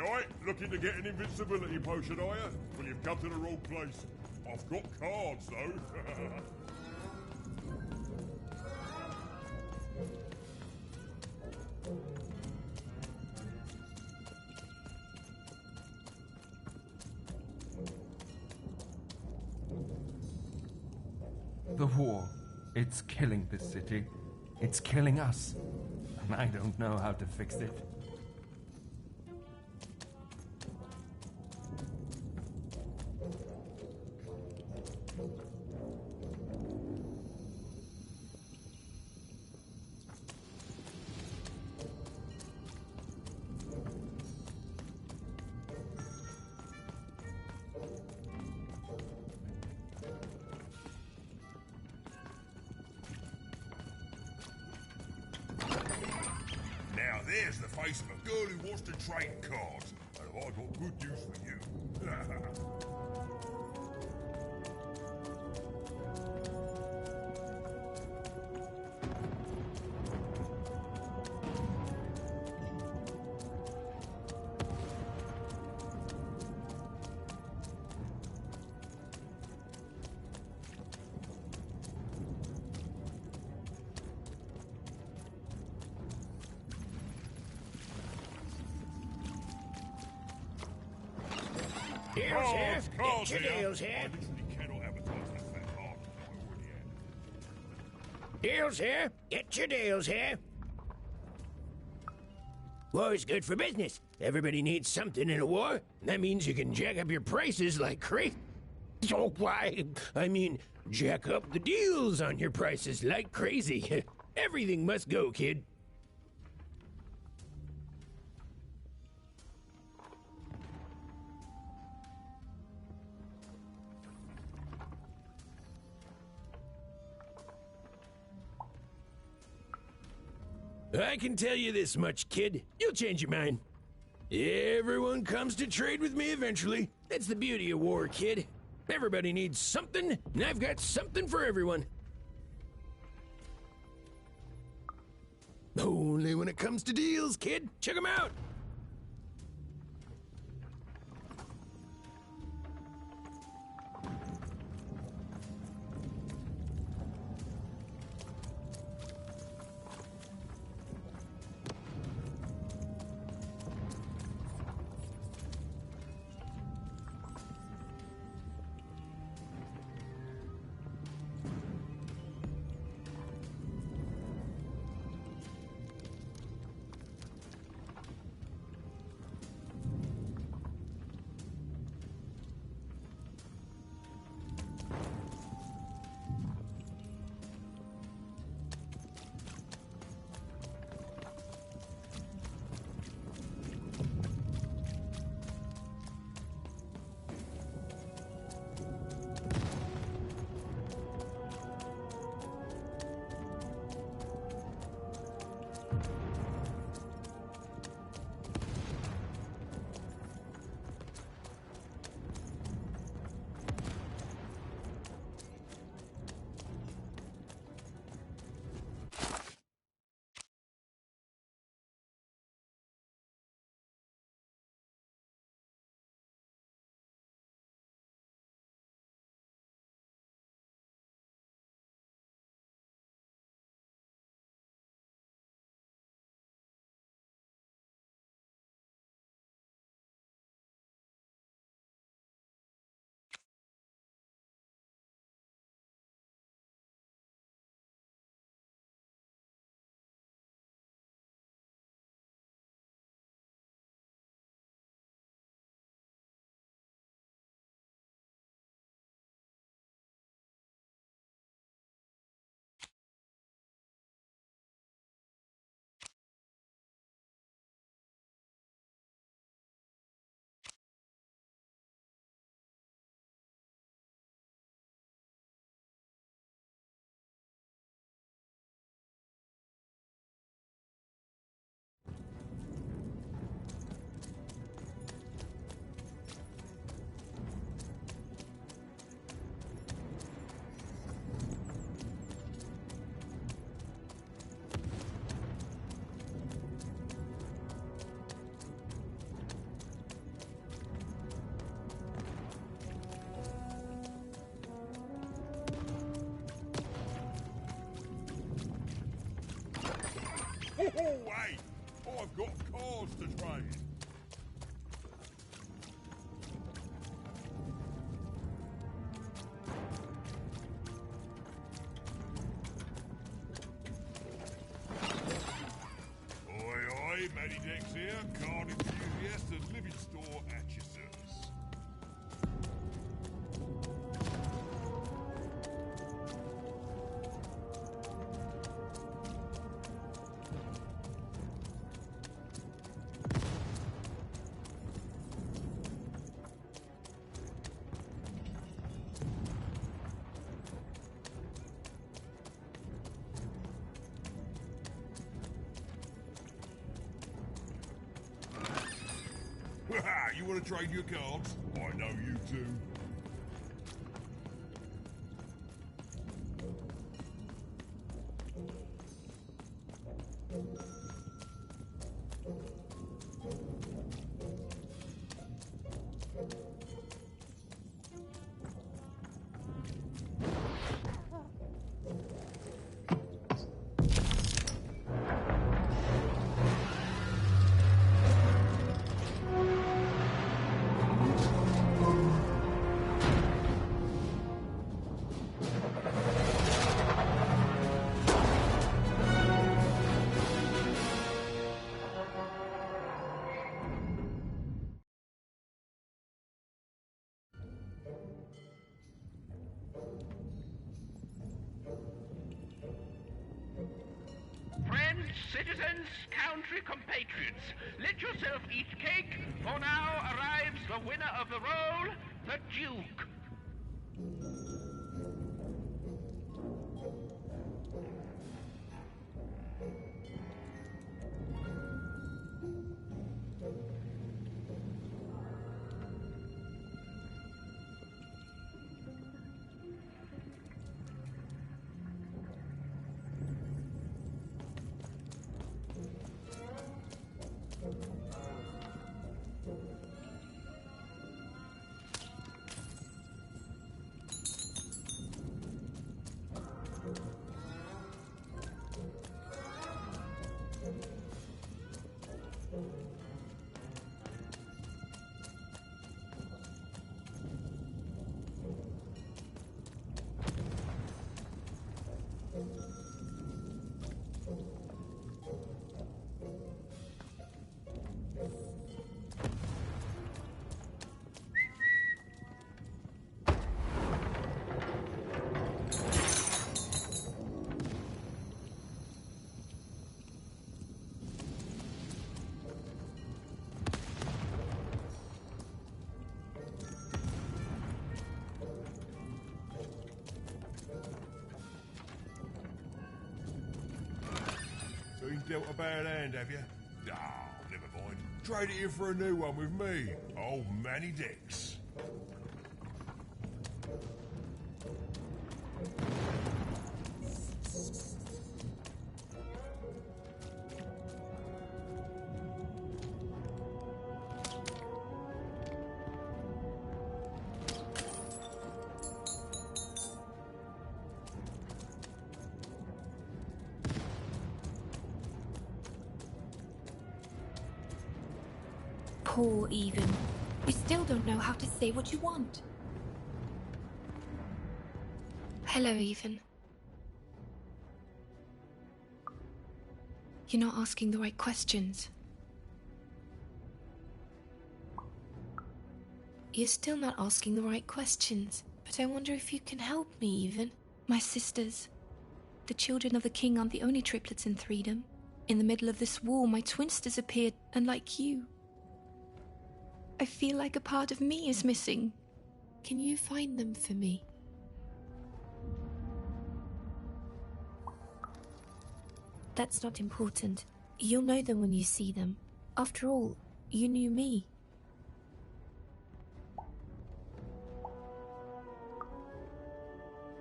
Oi, looking to get an invincibility potion, are you? Well, you've come to the wrong place. I've got cards, though. The war. It's killing this city. It's killing us. And I don't know how to fix it. Now there's the face of a girl who wants to trade cards. And I've got good news for you. Deals here. Get your deals here. I literally cannot advertise that fat hard. I'm already at. Deals here. Get your deals here. War's good for business. Everybody needs something in a war. That means you can jack up your prices like crazy. Oh, why? I mean, jack up the deals on your prices like crazy. Everything must go, kid. I can tell you this much, kid. You'll change your mind. Everyone comes to trade with me eventually. That's the beauty of war, kid. Everybody needs something, and I've got something for everyone. Only when it comes to deals, kid. Check them out. Hey! I've got cards to trade. Oi, Matty Dex here, card enthusiast and living store at your service. You want to trade your cards? I know you do. Friends, citizens, country compatriots, let yourself eat cake, for now arrives the winner of the role, the Duke. Been dealt a bad hand, have you? Ah, never mind. Trade it in for a new one with me, old Manny Dex. Poor Even. You still don't know how to say what you want. Hello, Even. You're not asking the right questions. You're still not asking the right questions. But I wonder if you can help me, Even. My sisters. The children of the king aren't the only triplets in Threedom. In the middle of this war, my twins disappeared, and like you, I feel like a part of me is missing. Can you find them for me? That's not important. You'll know them when you see them. After all, you knew me.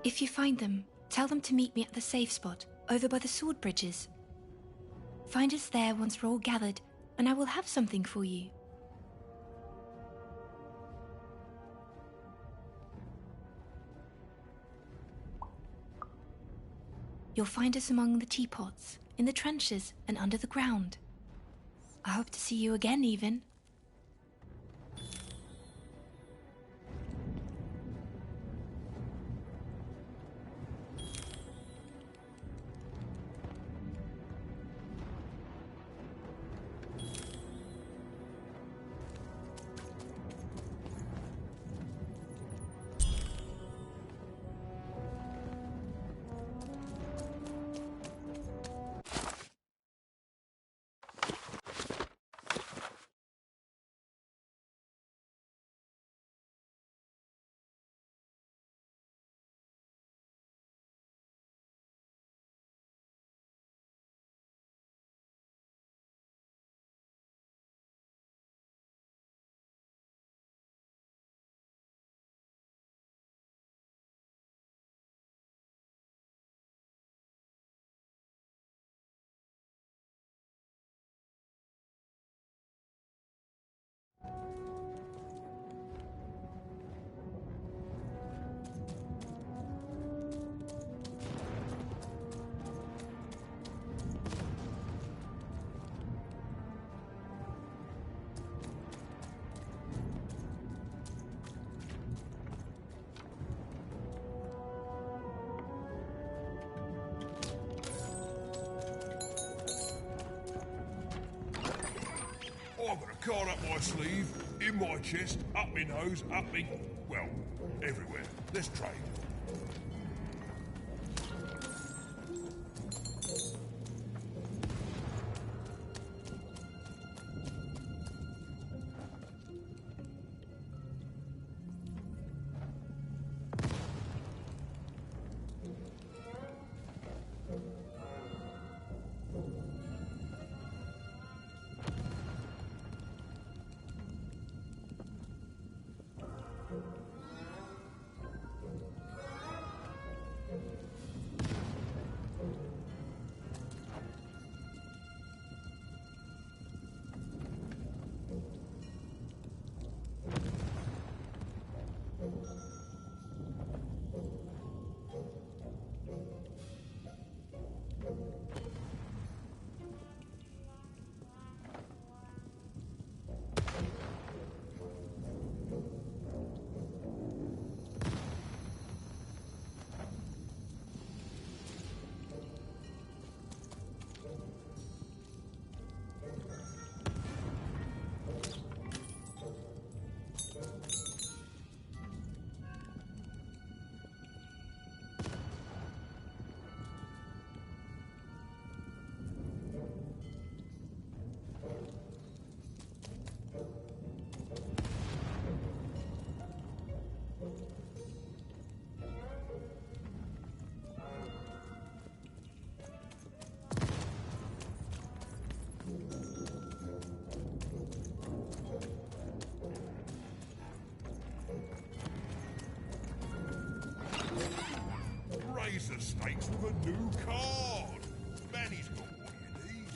If you find them, tell them to meet me at the safe spot, over by the sword bridges. Find us there once we're all gathered, and I will have something for you. You'll find us among the teapots, in the trenches and under the ground. I hope to see you again, even. I've got a card up my sleeve, in my chest, up my nose, up me... well, everywhere. Let's trade. Raise the stakes with a new card. Manny's got what you need.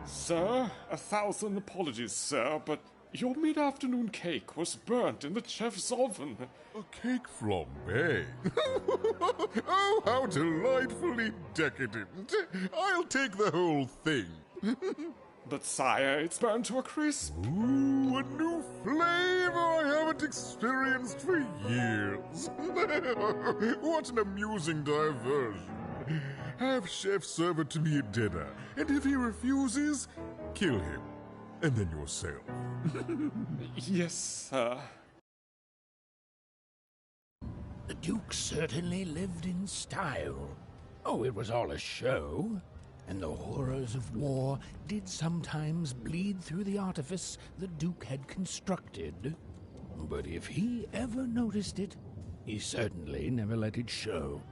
Sir, 1,000 apologies, sir, but your mid-afternoon cake was burnt in the chef's oven. A cake flambe? Oh, how delightfully decadent. I'll take the whole thing. But sire, it's burned to a crisp. Ooh, a new flavor I haven't experienced for years. What an amusing diversion. have Chef serve it to me at dinner, and if he refuses, kill him. And then yourself. Yes, sir. The Duke certainly lived in style. Oh, it was all a show, and the horrors of war did sometimes bleed through the artifice the Duke had constructed. But if he ever noticed it, he certainly never let it show.